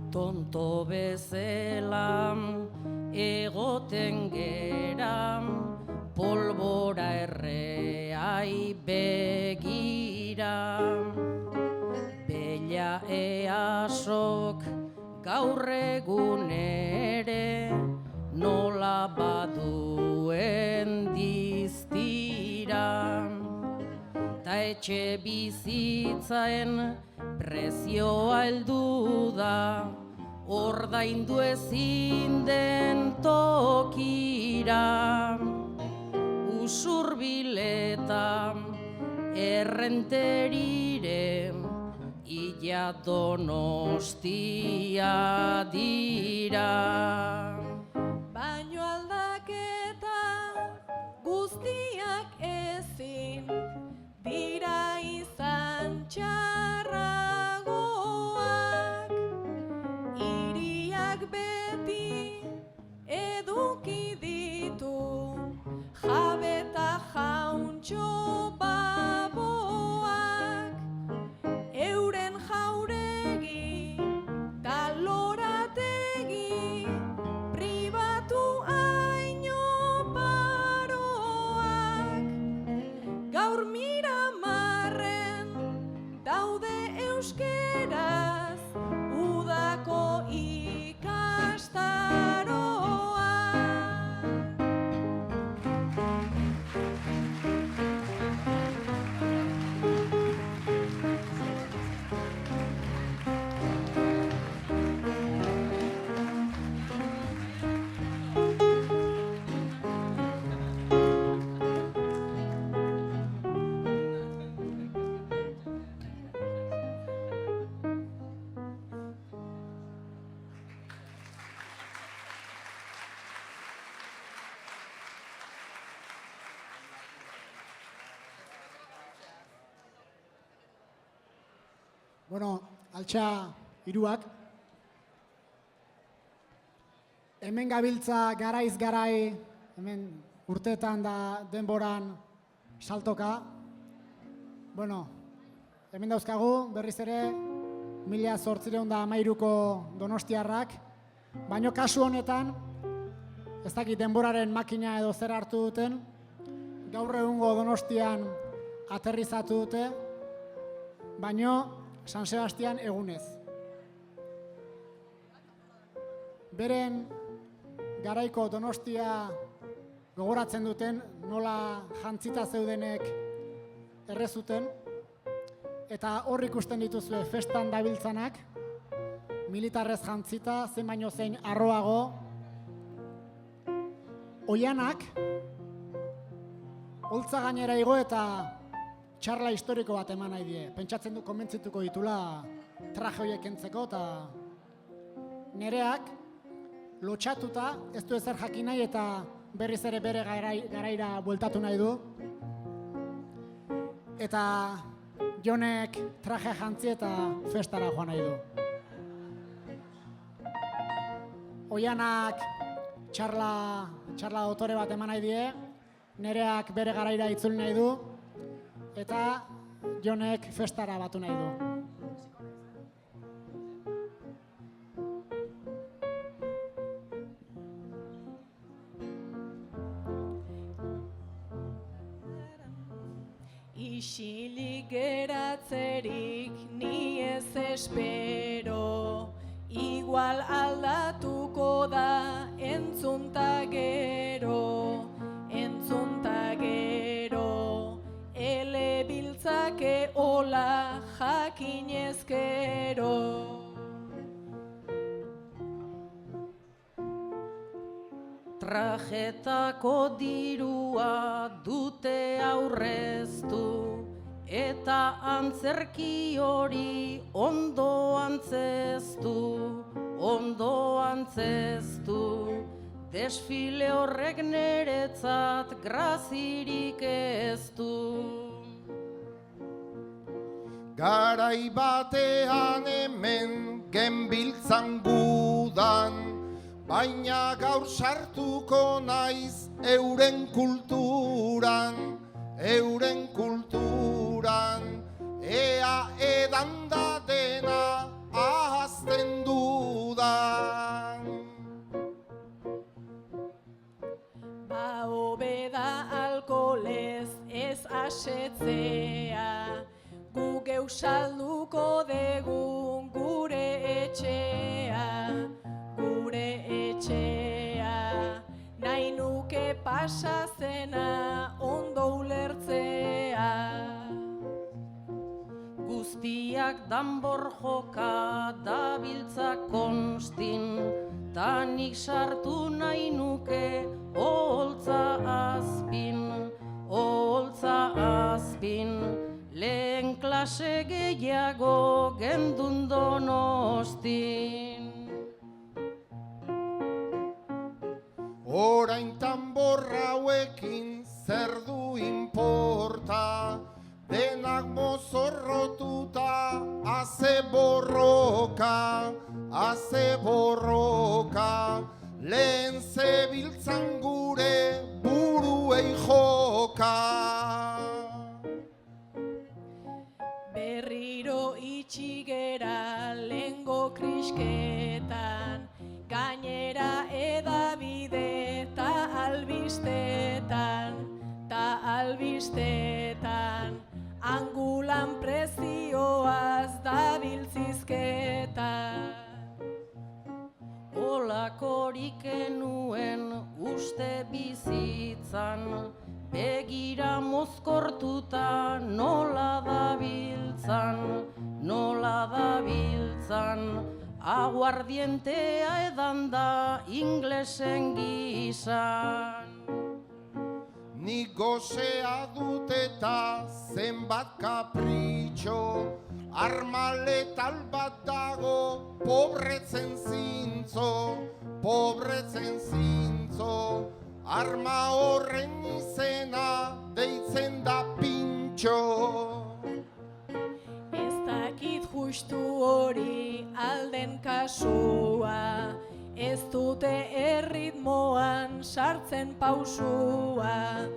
Tonto bezala egoten gera, polbora erreai begira. Bella easok gaur egun ere nola baduen diztira. Ta etxe bizitzaen prezioa heldu da, ordaindu ezin den tokira. Usurbileta errenterire, illa Donostia dira. Baino aldaketa guztiak ezin dira izan txarragoak. Hiriak beti eduki ditu jabeta jauntxo baboak. Euren jauregi ta lorategi, pribatu haino paroak. Gaur Miramarren daude euskeraz udako ikastaroa. Bueno, altxa hiruak. Hemen gabiltza garaiz garai, hemen urteetan da denboran saltoka. Bueno, hemen dauzkagu berriz ere 1813ko donostiarrak, baino kasu honetan, ez dakit denboraren makina edo zer hartu duten, gaur egungo Donostian aterrizatu dute, baino San Sebastian egunez. Beren garaiko Donostia gogoratzen duten, nola jantzita zeudenek errezuten, eta hor ikusten dituzue festan dabiltzanak, militarrez jantzita, zein baino zein arroago, oianak, holtza gainera igo eta txarla historiko bat eman nahi die. Pentsatzen du konbentzituko ditula traje horiek kentzeko, eta nereak lotxatuta, ez du ezer jakin nahi eta berriz ere bere garaira bueltatu nahi du. Eta Jonek traje jantzi eta festara joan nahi du. Oianak txarla dotore bat eman nahi die, nereak bere garaira itzuli nahi du, eta Jonek festara batu nahi du. Isilik geratzerik ni ez espero, igual aldatuko da entzunta gero, ele biltzake ola jakinezkero. Trajetako dirua dute aurreztu, eta antzerki hori ondo antzeztu, desfile horrek neretzat grazirik ez du. Garai batean hemen genbiltzan gudan, baina gaur sartuko naiz euren kulturan, ea edanda dena ahazten dudan. Ba hobeda alkoholez ez asetzea, gu geu salduko degun gure etxea, nahi nuke pasa zena ondo ulertzea. Guztiak danbor joka dabiltza konstin, ta nik sartu nahi nuke oholtza azpin, lehen klase gehiago gendun Donostin. Orain tanbor hauekin zer du inporta, denak mozorrotuta, haze borroka, lehen zebiltzan gure buruei joka. Berriro itxigera lengo krisketan, gainera edabide ta albistetan, angulan prezioaz dabiltzizketan. Olakorik enuen uste bizitzan, begira mozkortuta nola dabiltzan, aguardientea edan da inglesen gisan. Nik gozea dut eta zenbat kapritxo, armaletal bat dago pobretzen zintzo, arma horren izena deitzen da pintxo. Ez dakit justu hori alden kasua, ez dute erritmoan sartzen pausua,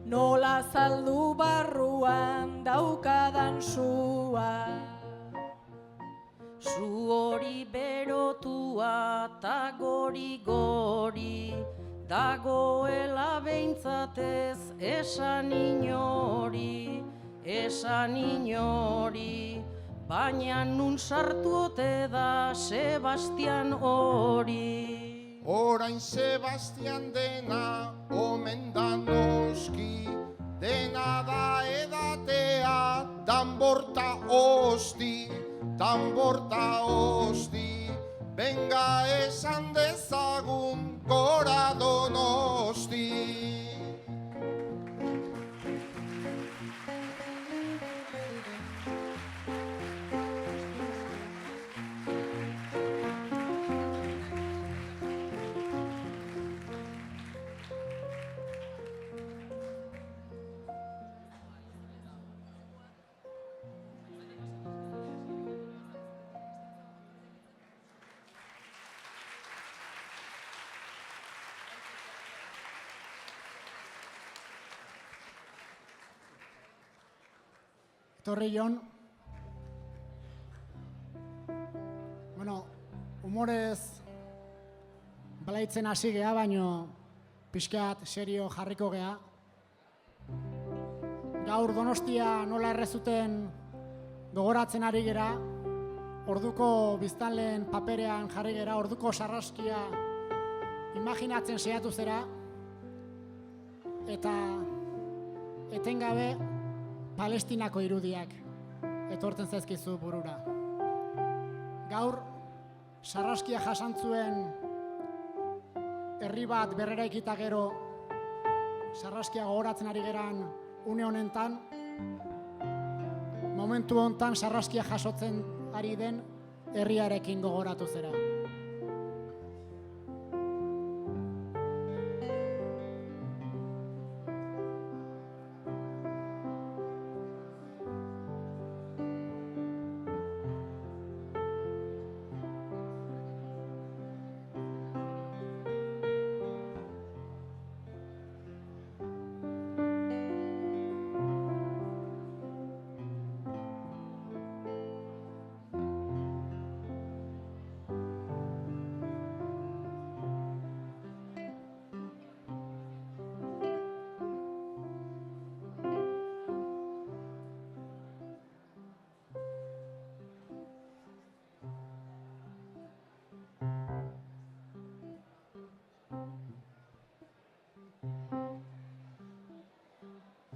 nola saldu barruan daukadan sua. Zu hori berotua ta gori-gori, dagoela behintzatez esan inori, baina nun sartu ote da Sebastian hori. Orain Sebastian dena omen da noski, dena da edatea danborta osti, benga esan dezagun gora Donosti. Etorri Jon. Bueno, humorez balaitzen hasi gea, baino pixkat serio jarriko gea. Gaur Donostia nola errezuten gogoratzen ari gera, orduko biztanleen paperean jarri gera, orduko sarraskia imaginatzen saiatu zera, eta etengabe Palestinako irudiak etortzen zaizkizu burura. Gaur, sarraskia jasantzuen herri bat berreraikita gero, sarraskia gogoratzen ari geran une honentan, momentu hontan sarraskia jasotzen ari den herriarekin gogoratu zera.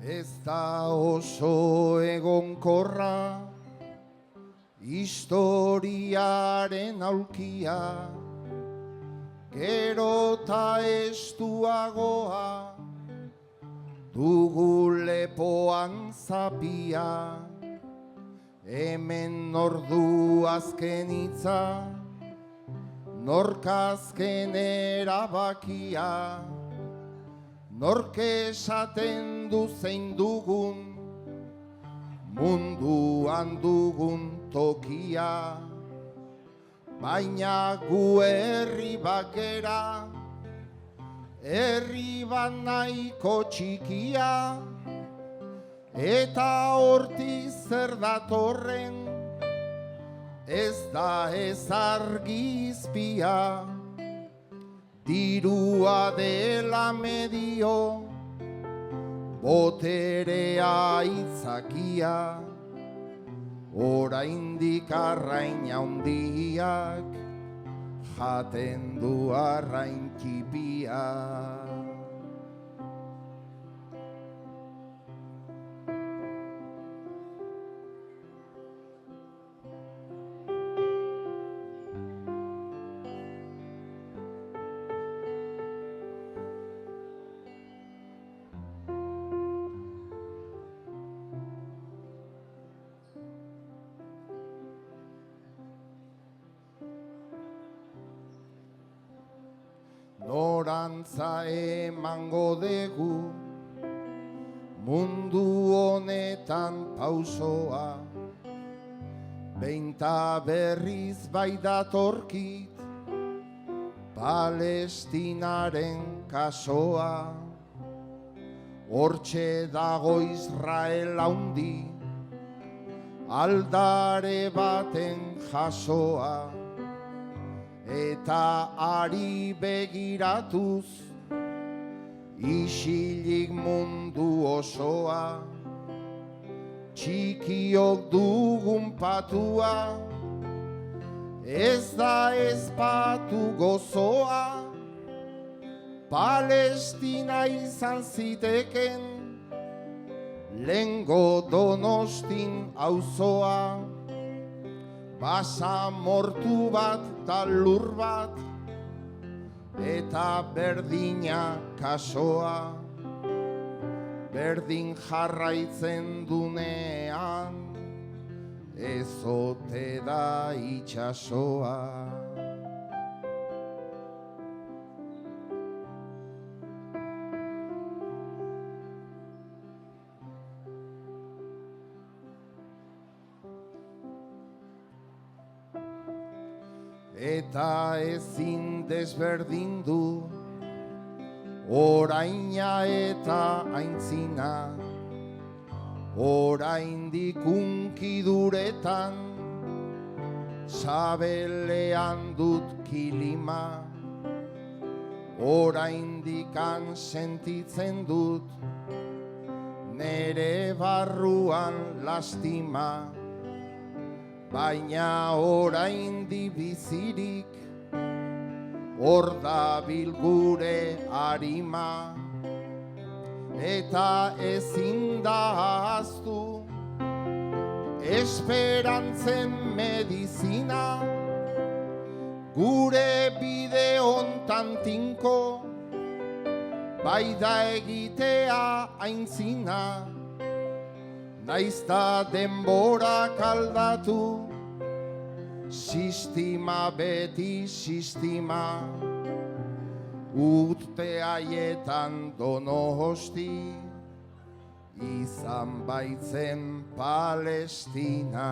Ez da oso egonkorra historiaren aulkia, gero ta estuagoa dugu lepoan zapia, hemen ordu azken hitza, nork azken erabakia, nork esaten du zein dugun, munduan dugun tokia, baina gu herri bakera, herri bat nahiko txikia, eta hortiz zer datorren, ez da ez argizpia, dirua dela medio, boterea itzakia, oraindik arrain handiak jaten du arrain txipia. Norantza emango dugu, mundu honetan pausoa, beinta berriz bai datorkit, Palestinaren kasoa, hortxe dago Israel haundi, aldare baten jasoa, eta ari begiratuz, isilik mundu osoa, txikiok dugun patua, ez da ezpatu gozoa, Palestina izan ziteken, lengo Donostin auzoa, basamortu bat ta lur bat, eta berdina kasoa, berdin jarraitzen dunean, ez ote da itxasoa. Eta ezin desberdindu, oraina eta aintzina, oraindik unkiduretan, sabelean dut kilima, oraindikan sentitzen dut, nere barruan lastima, baina oraindi bizirik, hor dabil gure arima, eta ezin da ahaztu, esperantzen medizina, gure bide hontan tinko, bai da egitea aintzina, naizta denborak aldatu, sistema beti sistema, urte haietan Donosti, izan baitzen Palestina.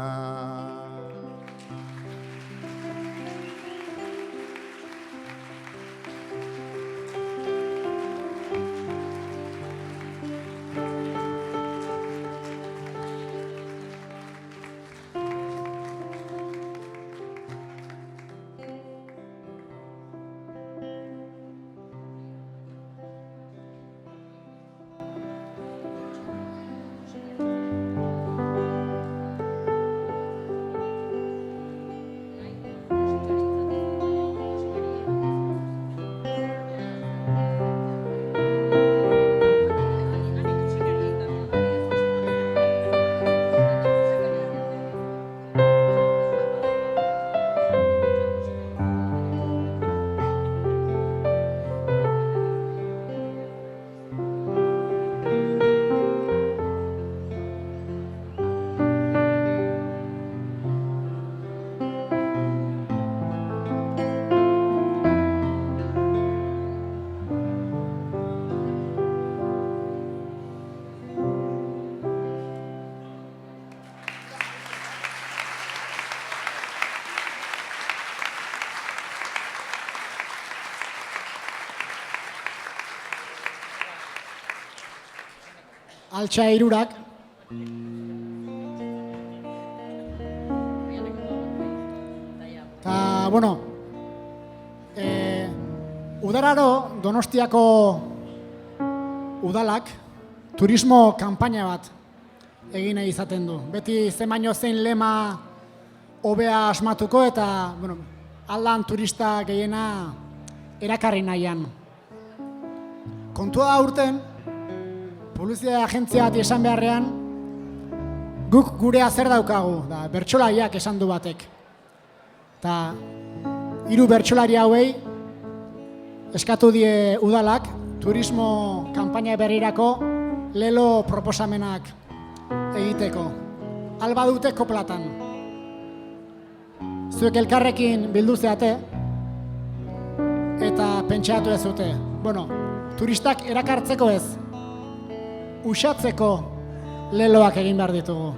Altxa hirurak, eta, bueno, udararo Donostiako udalak turismo kanpaina bat egin nahi izaten du. Beti zemaino zein lema hobea asmatuko eta, bueno, aldan turista gehiena erakarri nahian. Kontua da urten, publizitate agentzia bat esan beharrean, guk gurea zer daukagu, da, bertsolariak esan du batek. Eta 3 bertsolari hauei eskatu die udalak turismo kanpaina berrirako lelo proposamenak egiteko. Alba dute koplatan. Zuek elkarrekin bildu zeate eta pentsatu ez dute. Bueno, turistak erakartzeko ez. uxatzeko leloak egin behar ditugu.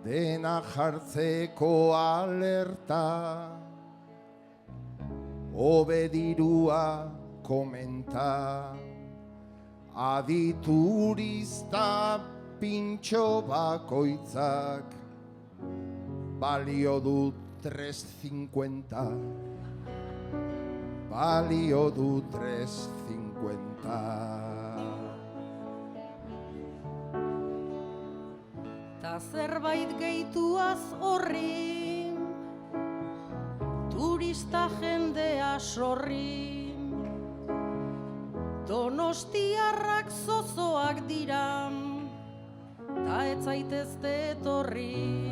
Dena jartzeko alerta, obedirua komenta, aditurista pintxo bakoitzak, balio du 3.50, balio du 3.50. Ta zerbait gehituaz horri, turista jendea sorri, donostiarrak zozoak dira, ta ez zaitezte etorri,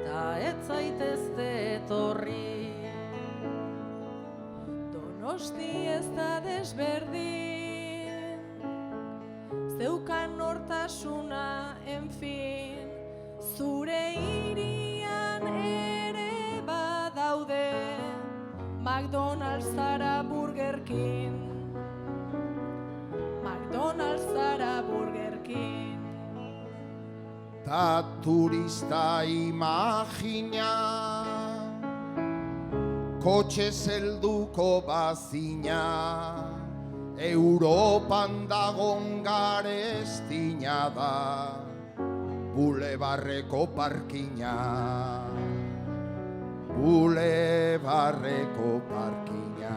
ta ez zaitezte etorri. Donosti ez da desberdin, zeukan nortasuna, en fin, zure hirian ere badaude, McDonald's zara Burger King, McDonald's zara Burger King. Ta turista imagina, kotxe zelduko bazina, Europan dagon garestina da, bulebarreko parkina, bulebarreko parkina.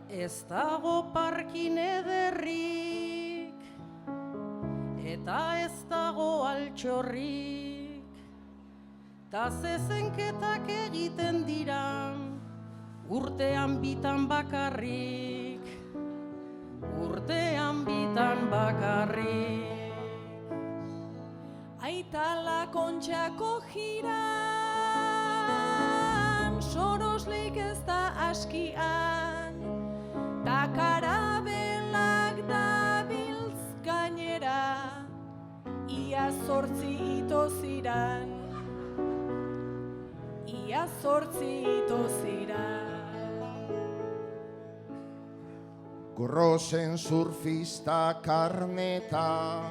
Ez dago parkin ederrik, eta ez dago altxorrik, ta zezenketak egiten dira, urtean bitan bakarrik, urtean bitan bakarrik. Aitala Kontxako jiran, sorosleik ez da askian, ta karabelak dabiltz gainera, ia 8 ito ziran, ia 8 ito ziran. Grosen surfista karneta,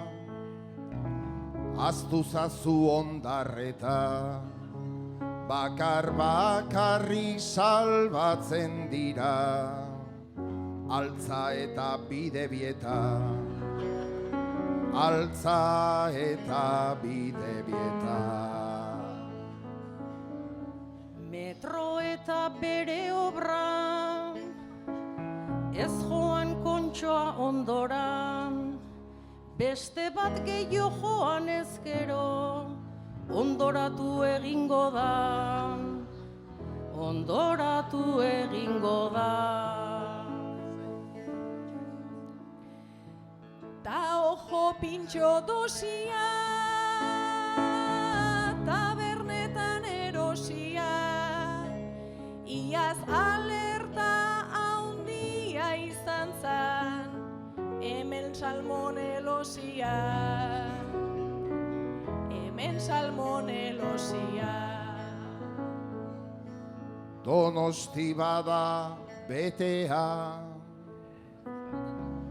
aztu zazu ondarreta, bakar-bakarri salbatzen dira, altza eta bidebieta, altza eta bidebieta. Metro eta bere obra, ez joan Kontxoa ondoran, beste bat gehiago joan ezkero, ondoratu egingo da, ondoratu egingo da. Ta ojo pintxo dosia, tabernetan erosia, iaz alerta haundia izan zan, hemen salmonelosia, hemen salmonelosia. Donosti bada betea,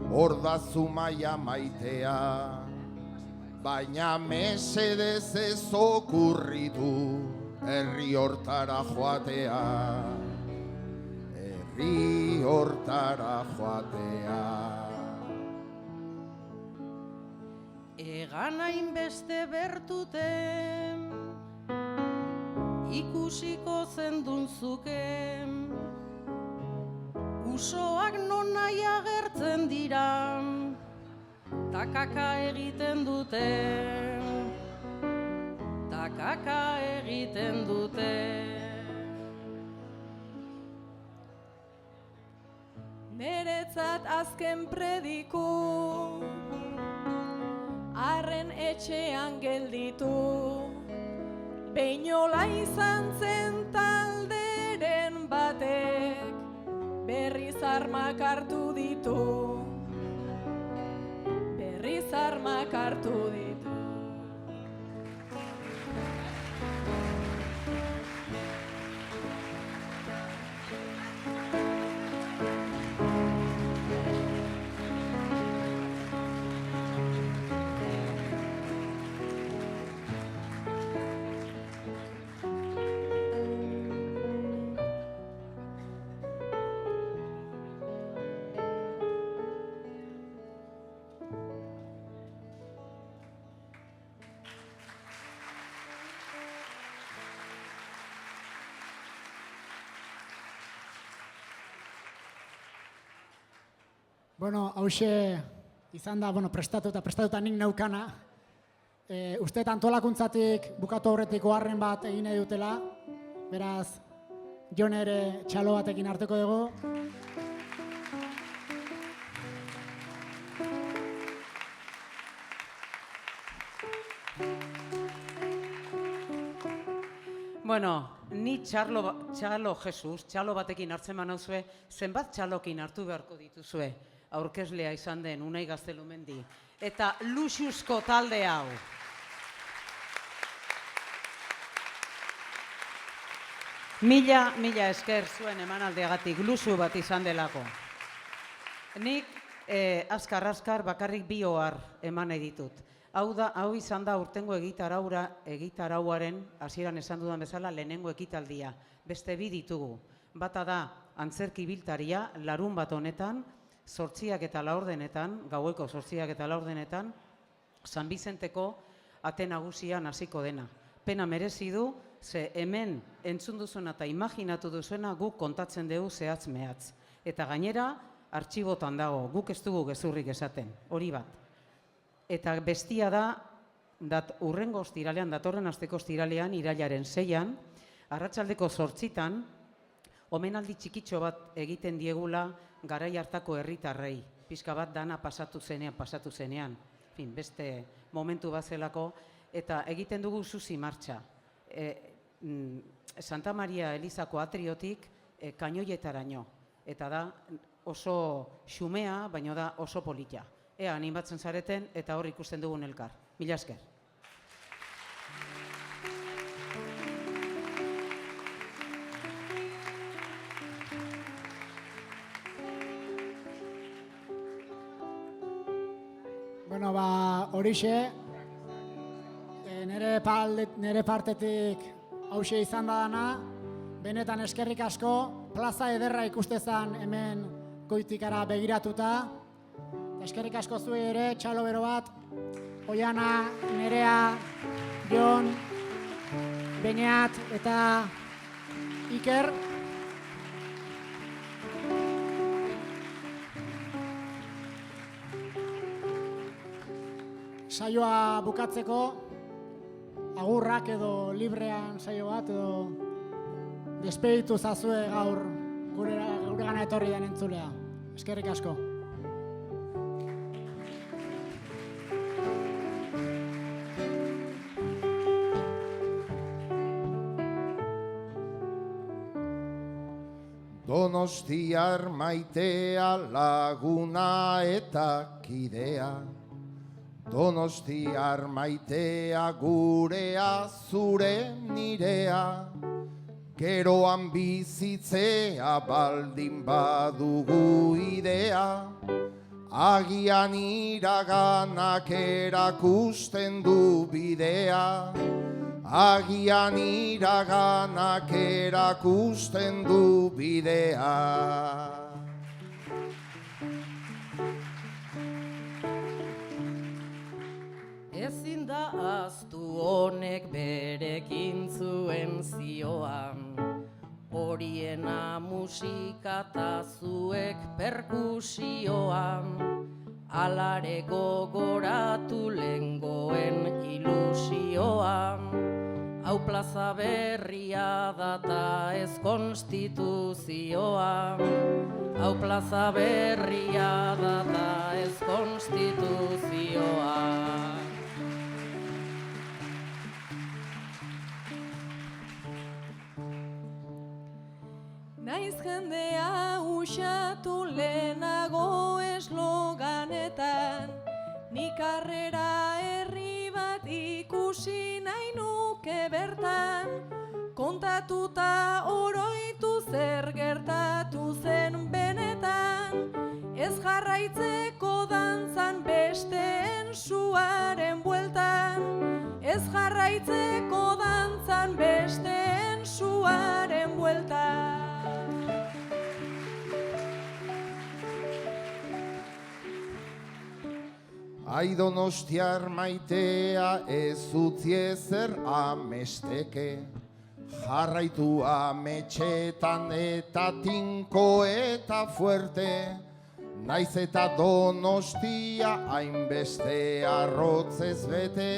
hor da Zumaia maitea, baina mesedez ez okurritu herri hortara joatea, herri hortara joatea. egan hainbeste bertuten, ikusiko zendun zuken, usoak non nahi agertzen dira, takaka egiten duten, takaka egiten duten. Neretzat azken prediku, arren etxean gelditu, Beinola izan zen talderen batek, berriz armak hartu ditu, berriz armak hartu ditu. Bueno, hauxe izan da, prestatuta nik neukana. Uste antolakuntzatik bukatu aurretik oharren bat egin nahi dutela. Beraz, Jon ere txalo batekin hartuko dugu. Bueno, ni txalo Jesus, txalo batekin hartzen manauzue, zenbat txalokin hartu beharko dituzue, aurkezlea izan den Unai Gaztelumendi, eta luxuzko talde hau. Mila esker zuen emanaldiagatik, luxu bat izan delako. Nik azkar bakarrik bi ohar eman nahi ditut. Hau izan da urtengo egitarauaren, hasieran esan dudan bezala, lehenengo ekitaldia. Beste bi ditugu. Bata da, antzerki biltaria, larun bat honetan, 8:04, gaueko 8:04, San Bizenteko ate nagusian hasiko dena. Pena merezi du, ze hemen entzun duzuna eta imaginatu duzuena guk kontatzen dugu zehatz mehatz. Eta gainera, artxibotan dago, guk ez dugu gezurrik esaten, hori bat. Eta bestia da, urrengo ostiralean, datorren asteko ostiralean, irailaren 6an, arratsaldeko 8:00, omenaldi txikitxo bat egiten diegula garai hartako herritarrei. Pixka bat dana pasatu zenean. Beste momentu bat zelako, eta egiten dugu zuzi martxa. Santa Maria Elizako atriotik Kainoietaraino. Eta da oso xumea, baina da oso polita. Ea animatzen zareten eta hor ikusten dugun elkar. Mila esker. Bueno, horixe, nire partetik hauxe izan badana, benetan eskerrik asko, plaza ederra ikustezan hemen goitikara begiratuta. Eskerrik asko zuei ere, txalo bero bat, Oiana, Nerea, Jon, Beñat eta Iker. Saioa bukatzeko, agurrak edo librean saio bat edo despeditu zazue gaur gure gana etorri den entzulea. Eskerrik asko. Donostiar maitea laguna eta kidea, Donostiar maitea gurea zure nirea, geroan bizitzea baldin badugu idea, agian iraganak erakusten du bidea, agian iraganak erakusten du bidea. ezin da aztu honek berekin zuen zioan. Horiena musika ta zuek perkusioan, alare gogoratu lengoen ilusioan. Hau plaza berria data ez konstituzioa. Hau plaza berria data ez konstituzioa. Naiz jendea usatu lehenago esloganetan, nik karrera herri bat ikusi nahi nuke bertan, kontatuta oroitu zer gertatu zen benetan, ez jarraitzeko dantzan besteen suaren bueltan, ez jarraitzeko dantzan besteen suaren bueltan. Ai Donostiar maitea ez utzi ezer amesteke, jarraitu ametxetan eta tinko eta fuerte, naiz eta Donostia hainbeste arrotzez bete,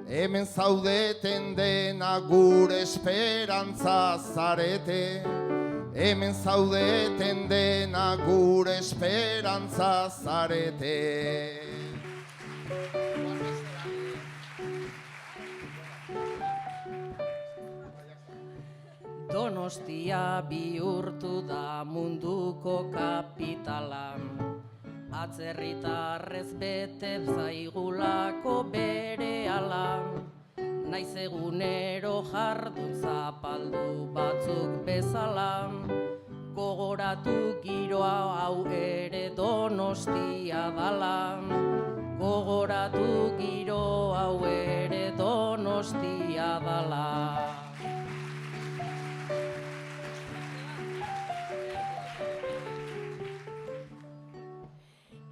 hemen zaudeten dena gure esperantza zarete, hemen zaudeten dena gure esperantza zarete. Donostia bihurtu da munduko kapitala, atzerritarrez bete zaigulako berehala, naiz egunero jardun zapaldu batzuk bezala, gogoratu giroa hau ere Donostia dala, gogoratu giro hau ere Donostia dala.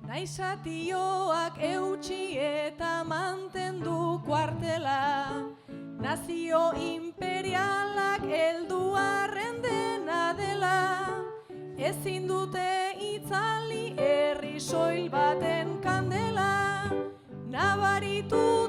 Naizatioak eutxi eta mantendu kuartela, nazio imperialak heldu arren dena dela, ezin dute itzali herri soil baten kandela, nabaritu